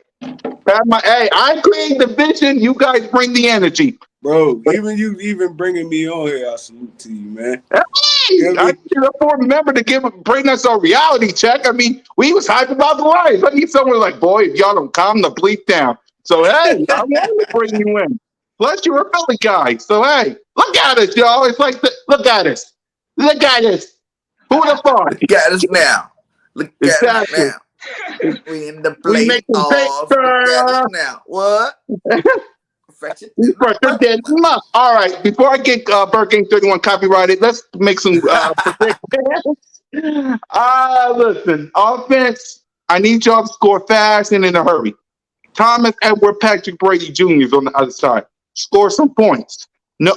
I create the vision. You guys bring the energy. Bro, even bringing me on here, I salute to you, man. Hey, I need you to remember to bring us a reality check. I mean, we was hyped about the Lions. I need someone like, boy, if y'all don't calm the bleep down. So, hey, I want to bring you in. Plus, you're a Philly guy. So, hey, look at us, y'all. It's like, look at us. Look at us. Who would have thought? Look at us now. Look Exactly. at us now. We in the We make them playoffs. Look at us now. What? All right, before I get Bird Game 31 copyrighted, let's make some predictions. Listen, offense, I need y'all to score fast and in a hurry. Thomas Edward Patrick Brady Jr. is on the other side. Score some points. No,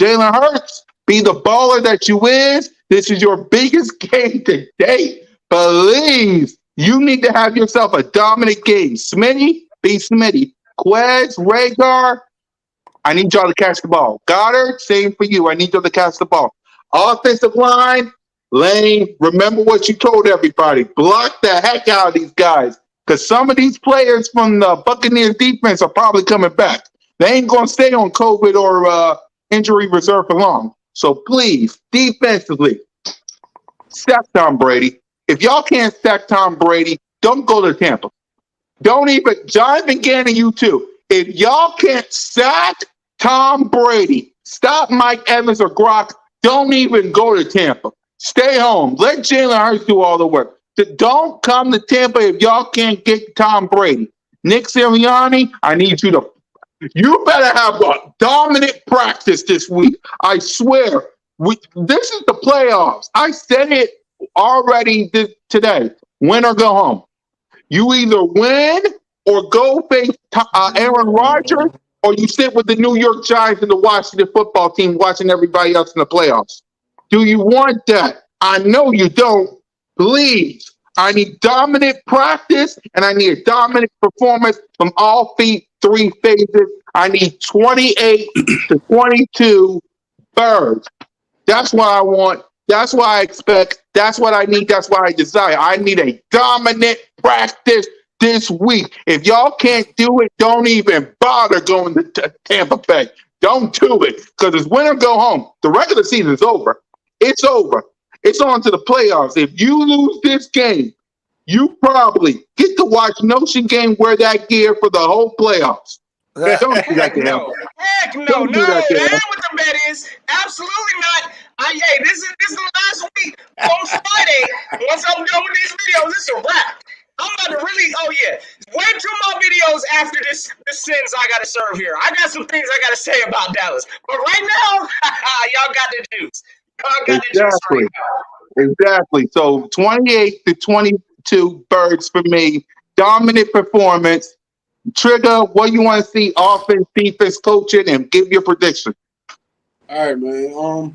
Jalen Hurts, be the baller that you is. This is your biggest game to date. Please, you need to have yourself a dominant game. Smitty, be Smitty. Quez, Rhaegar, I need y'all to catch the ball. Goddard, same for you. I need y'all to catch the ball. Offensive line, Lane, remember what you told everybody. Block the heck out of these guys. Because some of these players from the Buccaneers defense are probably coming back. They ain't going to stay on COVID or injury reserve for long. So please, defensively, stack Tom Brady. If y'all can't stack Tom Brady, don't go to Tampa. Don't even, Jonathan Gannon, you too. If y'all can't sack Tom Brady, stop Mike Evans or Gronk, don't even go to Tampa. Stay home. Let Jalen Hurts do all the work. Don't come to Tampa if y'all can't get Tom Brady. Nick Sirianni, I need you to, you better have a dominant practice this week. I swear, this is the playoffs. I said it already today. Win or go home. You either win or go face Aaron Rodgers, or you sit with the New York Giants and the Washington football team watching everybody else in the playoffs. Do you want that? I know you don't. Please. I need dominant practice, and I need a dominant performance from all three phases. I need 28 to 22 birds. That's what I want. That's what I expect. That's what I need. That's what I desire. I need a dominant practice this week. If y'all can't do it, don't even bother going to Tampa Bay. Don't do it, because it's win or go home. The regular season is over. It's over. It's on to the playoffs. If you lose this game, you probably get to watch Notion Game wear that gear for the whole playoffs. Don't do that to him. Heck no, Don't do no. that to That him. ain't what the bet is. Absolutely not. Hey, this is the last week. On Friday, once I'm done with these videos, it's a wrap. I'm about to really, wait till my videos after the sins I got to serve here. I got some things I got to say about Dallas. But right now, y'all got the juice. Y'all got the juice right now. Exactly. So 28 to 22 birds for me. Dominant performance. Trigger, what you want to see? Offense, defense, coaching, and give your prediction. All right, man.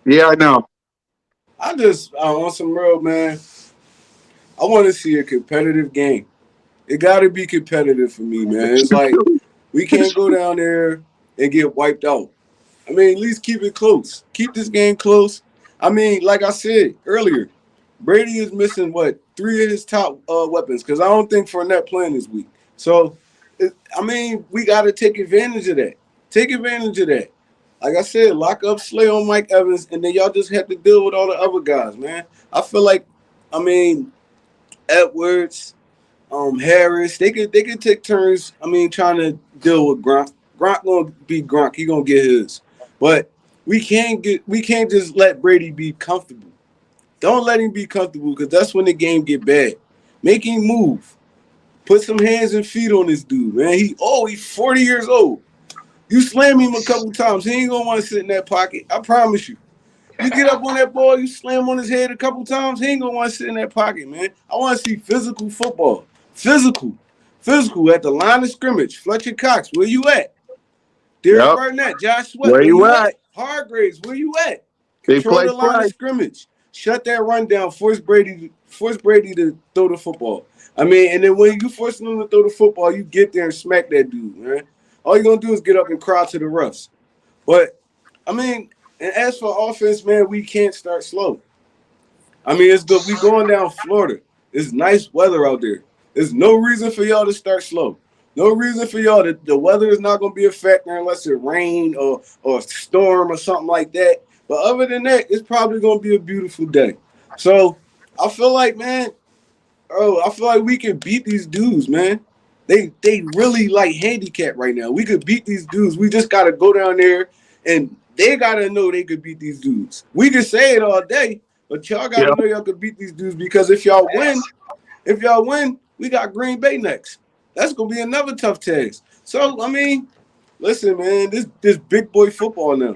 Yeah, I know. I want some real, man. I want to see a competitive game. It got to be competitive for me, man. It's like we can't go down there and get wiped out. I mean, at least keep it close. Keep this game close. I mean, like I said earlier, Brady is missing, 3 of his top weapons, because I don't think Fournette playing this week. So, we got to take advantage of that. Take advantage of that. Like I said, lock up Slay on Mike Evans, and then y'all just have to deal with all the other guys, man. I feel like, Edwards, Harris, they could take turns, trying to deal with Gronk. Gronk gonna be Gronk. He gonna get his. But we can't just let Brady be comfortable. Don't let him be comfortable, because that's when the game get bad. Make him move. Put some hands and feet on this dude, man. He's 40 years old. You slam him a couple times, he ain't gonna want to sit in that pocket. I promise you. You get up on that ball, you slam on his head a couple times, he ain't gonna want to sit in that pocket, man. I want to see physical football. Physical at the line of scrimmage. Fletcher Cox, where you at? Derek Barnett, Josh Sweat, Where you at? Hargraves, where you at? They Control play the line of scrimmage. Shut that run down. Force Brady to throw the football. And then when you force him to throw the football, you get there and smack that dude, man. All you're going to do is get up and cry to the refs. But, and as for offense, man, we can't start slow. It's good. We going down Florida. It's nice weather out there. There's no reason for y'all to start slow. No reason for y'all. The weather is not going to be a factor unless it rain or storm or something like that. But other than that, it's probably going to be a beautiful day. So I feel like, man, I feel like we can beat these dudes, man. They really like handicap right now. We could beat these dudes. We just got to go down there, and they got to know they could beat these dudes. We can say it all day, but y'all got to know y'all could beat these dudes because if y'all win, we got Green Bay next. That's gonna be another tough task. So I mean, listen, man, this big boy football now.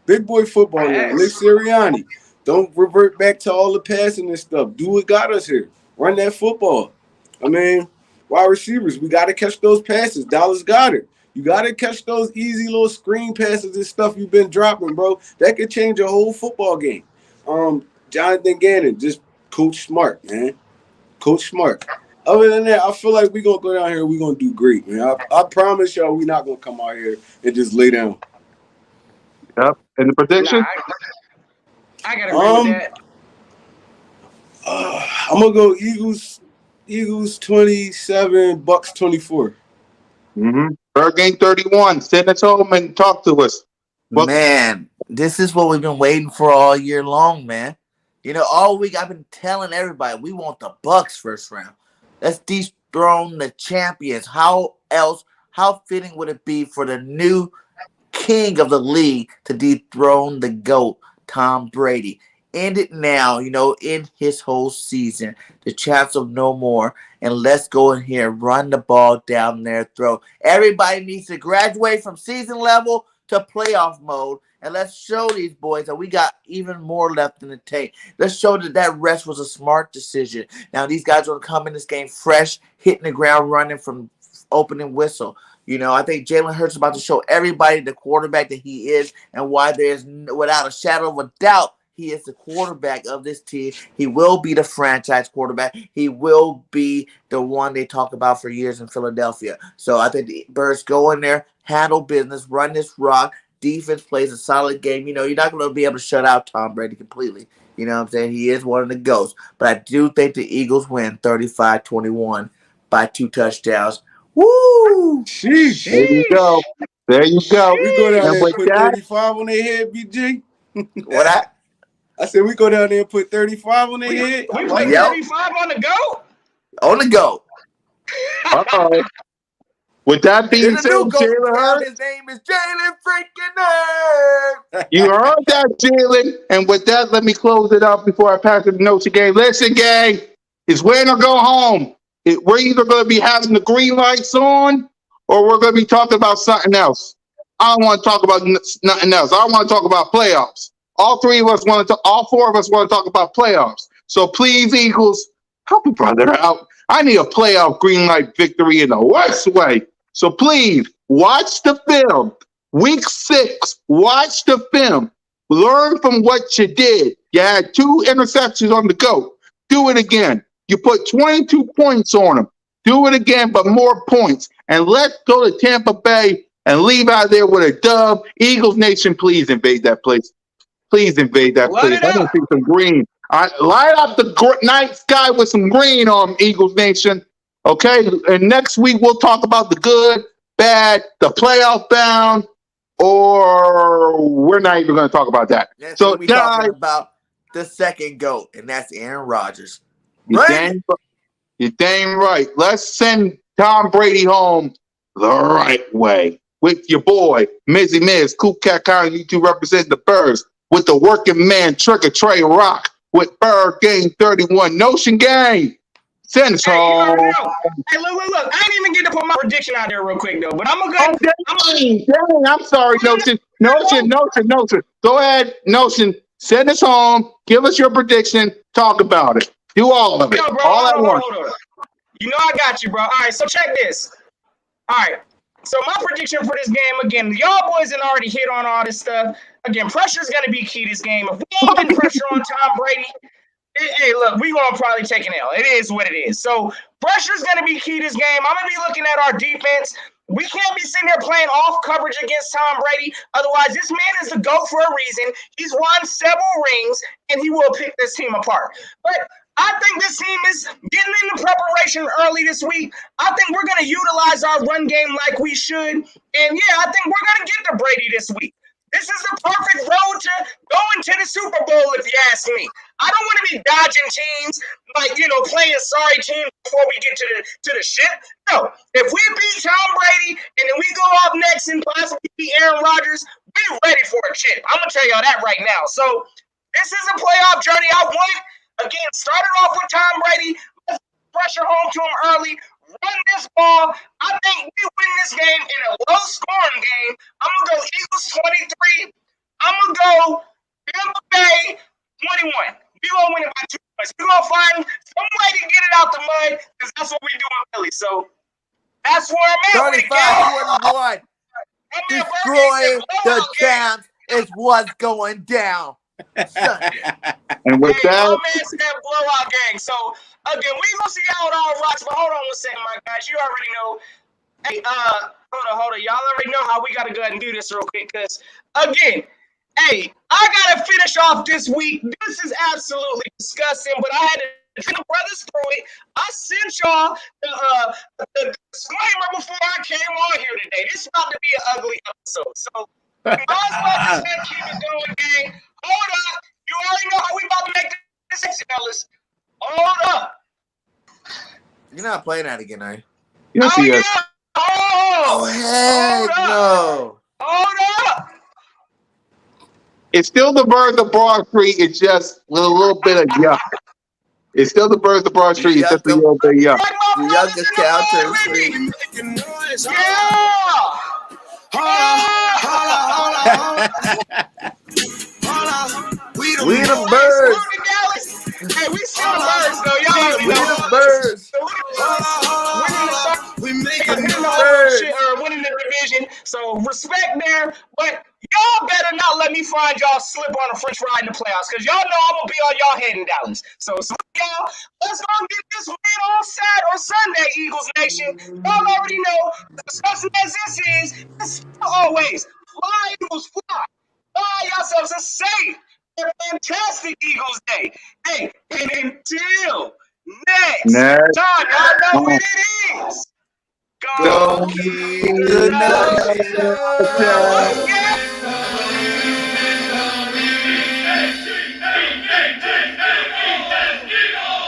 Big boy football now. Nick Sirianni. Don't revert back to all the passing and stuff. Do what got us here. Run that football. I mean, wide receivers, we gotta catch those passes. Dallas Goedert. You gotta catch those easy little screen passes and stuff you've been dropping, bro. That could change a whole football game. Jonathan Gannon, just coach smart, man. Coach smart. Other than that, I feel like we're going to go down here and we're going to do great, man. I promise y'all we're not going to come out here and just lay down. Yep. And the prediction? Nah, I got to agree with that. I'm going to go Eagles 27, Bucks 24. Mm-hmm. Bird game 31. Send us home and talk to us. Man, this is what we've been waiting for all year long, man. You know, all week I've been telling everybody we want the Bucks first round. Let's dethrone the champions. How fitting would it be for the new king of the league to dethrone the GOAT, Tom Brady? End it now, you know, in his whole season. The chance of no more. And let's go in here, run the ball down their throat. Everybody needs to graduate from season level to playoff mode. And let's show these boys that we got even more left in the tank. Let's show that rest was a smart decision. Now, these guys are going to come in this game fresh, hitting the ground running from opening whistle. You know, I think Jalen Hurts is about to show everybody the quarterback that he is and why there's, without a shadow of a doubt, he is the quarterback of this team. He will be the franchise quarterback. He will be the one they talk about for years in Philadelphia. So I think the Birds go in there, handle business, run this rock. Defense plays a solid game. You know, you're not going to be able to shut out Tom Brady completely. You know what I'm saying? He is one of the GOATs. But I do think the Eagles win 35-21 by 2 touchdowns. Woo! Sheesh. There you go. There you go. We go down And there and with put that, 35 on their head, BG. What I said we go down there and put 35 on their head. We Like put Yep. 35 on the go? On the go. uh-oh. With that being There's a said, new GOAT Jalen now. Hurts, His name is Jalen freaking Hurts. you heard that, Jalen. And with that, let me close it out before I pass it to Notre Gang. Listen, gang, it's win or go home. We're either going to be having the green lights on or we're going to be talking about something else. I don't want to talk about nothing else. I want to talk about playoffs. All four of us want to talk about playoffs. So please, Eagles, help a brother out. I need a playoff green light victory in the worst way. So please, watch the film. Week 6, watch the film. Learn from what you did. You had 2 interceptions on the GOAT. Do it again. You put 22 points on them. Do it again, but more points. And let's go to Tampa Bay and leave out there with a dub. Eagles Nation, please invade that place. Please invade that place. I want to see some green. Light up the night sky with some green on Eagles Nation. Okay? And next week, we'll talk about the good, bad, the playoff bound, or we're not even going to talk about that. Next So, we're guys, talking about the second GOAT, and that's Aaron Rodgers. you're dang right. Let's send Tom Brady home the right way. With your boy, Mizzy Miz, Coop Cat County, you two represent the Birds. With the working man, Trigger Trey Rock. With Bird Game 31, Notion Gang. Send us home. Hey, look. I didn't even get to put my prediction out there real quick, though. But I'm going to go. I'm sorry, Notion. Notion. Go ahead, Notion. Send us home. Give us your prediction. Talk about it. Do all of it. Yo, bro, all at once. Hold on. You know I got you, bro. All right, so check this. All right. So my prediction for this game, again, y'all boys have already hit on all this stuff. Again, pressure is going to be key this game. If we ain't getting pressure on Tom Brady, hey, look, we're going to probably take an L. It is what it is. So pressure is going to be key this game. I'm going to be looking at our defense. We can't be sitting here playing off coverage against Tom Brady. Otherwise, this man is the GOAT for a reason. He's won several rings, and he will pick this team apart. But I think this team is getting into preparation early this week. I think we're going to utilize our run game like we should. And yeah, I think we're going to get to Brady this week. This is the perfect road to going to the Super Bowl, if you ask me. I don't want to be dodging teams, like, playing sorry teams before we get to the ship. No, if we beat Tom Brady and then we go up next and possibly beat Aaron Rodgers, we're ready for a chip. I'm going to tell y'all that right now. So this is a playoff journey. I want, again, started off with Tom Brady. Let's pressure home to him early. Run this ball. I think we win this game in a low-scoring game. I'm going to go Eagles 23. I'm going to go Tampa Bay 21. We're going to win it by 2 points. We're going to find some way to get it out the mud because that's what we do in Philly. So that's where I'm at. 35-41. Destroying the champs is what's going down. And with that, my man said blowout gang. So again, we gonna see how it all rocks. But hold on one second, my guys. You already know. Hey, hold on. Y'all already know how we gotta go ahead and do this real quick. Cause again, hey, I gotta finish off this week. This is absolutely disgusting. But I had to the brothers through it. I sent y'all the disclaimer before I came on here today. This is about to be an ugly episode. So might as well just keep it going, gang. Hold up. You already know how we about to make this, fellas. Hold up. You're not playing that again, are you? yes, he is. Oh, heck no. Hold up. It's still the birds of Broad Street. It's just with a little bit of yuck. It's still the birds of Broad Street. It's just a little bit of yuck. The youngest cow turns free. Making noise. Yeah. We the birds. Hey, we see the birds, though. Y'all already We know. the birds. We making Winning the noise. whole shit, or winning the division. So respect there, but y'all better not let me find y'all slip on a French fry in the playoffs, because y'all know I'm gonna be on y'all head in Dallas. So y'all, let's go get this win on Saturday or Sunday, Eagles Nation. Y'all already know, disgusting as this is, it's always fly, Eagles, fly. Buy yourselves a safe and fantastic Eagles Day. Hey, and until next time, y'all know what it is. Go Go keep keep the the nation.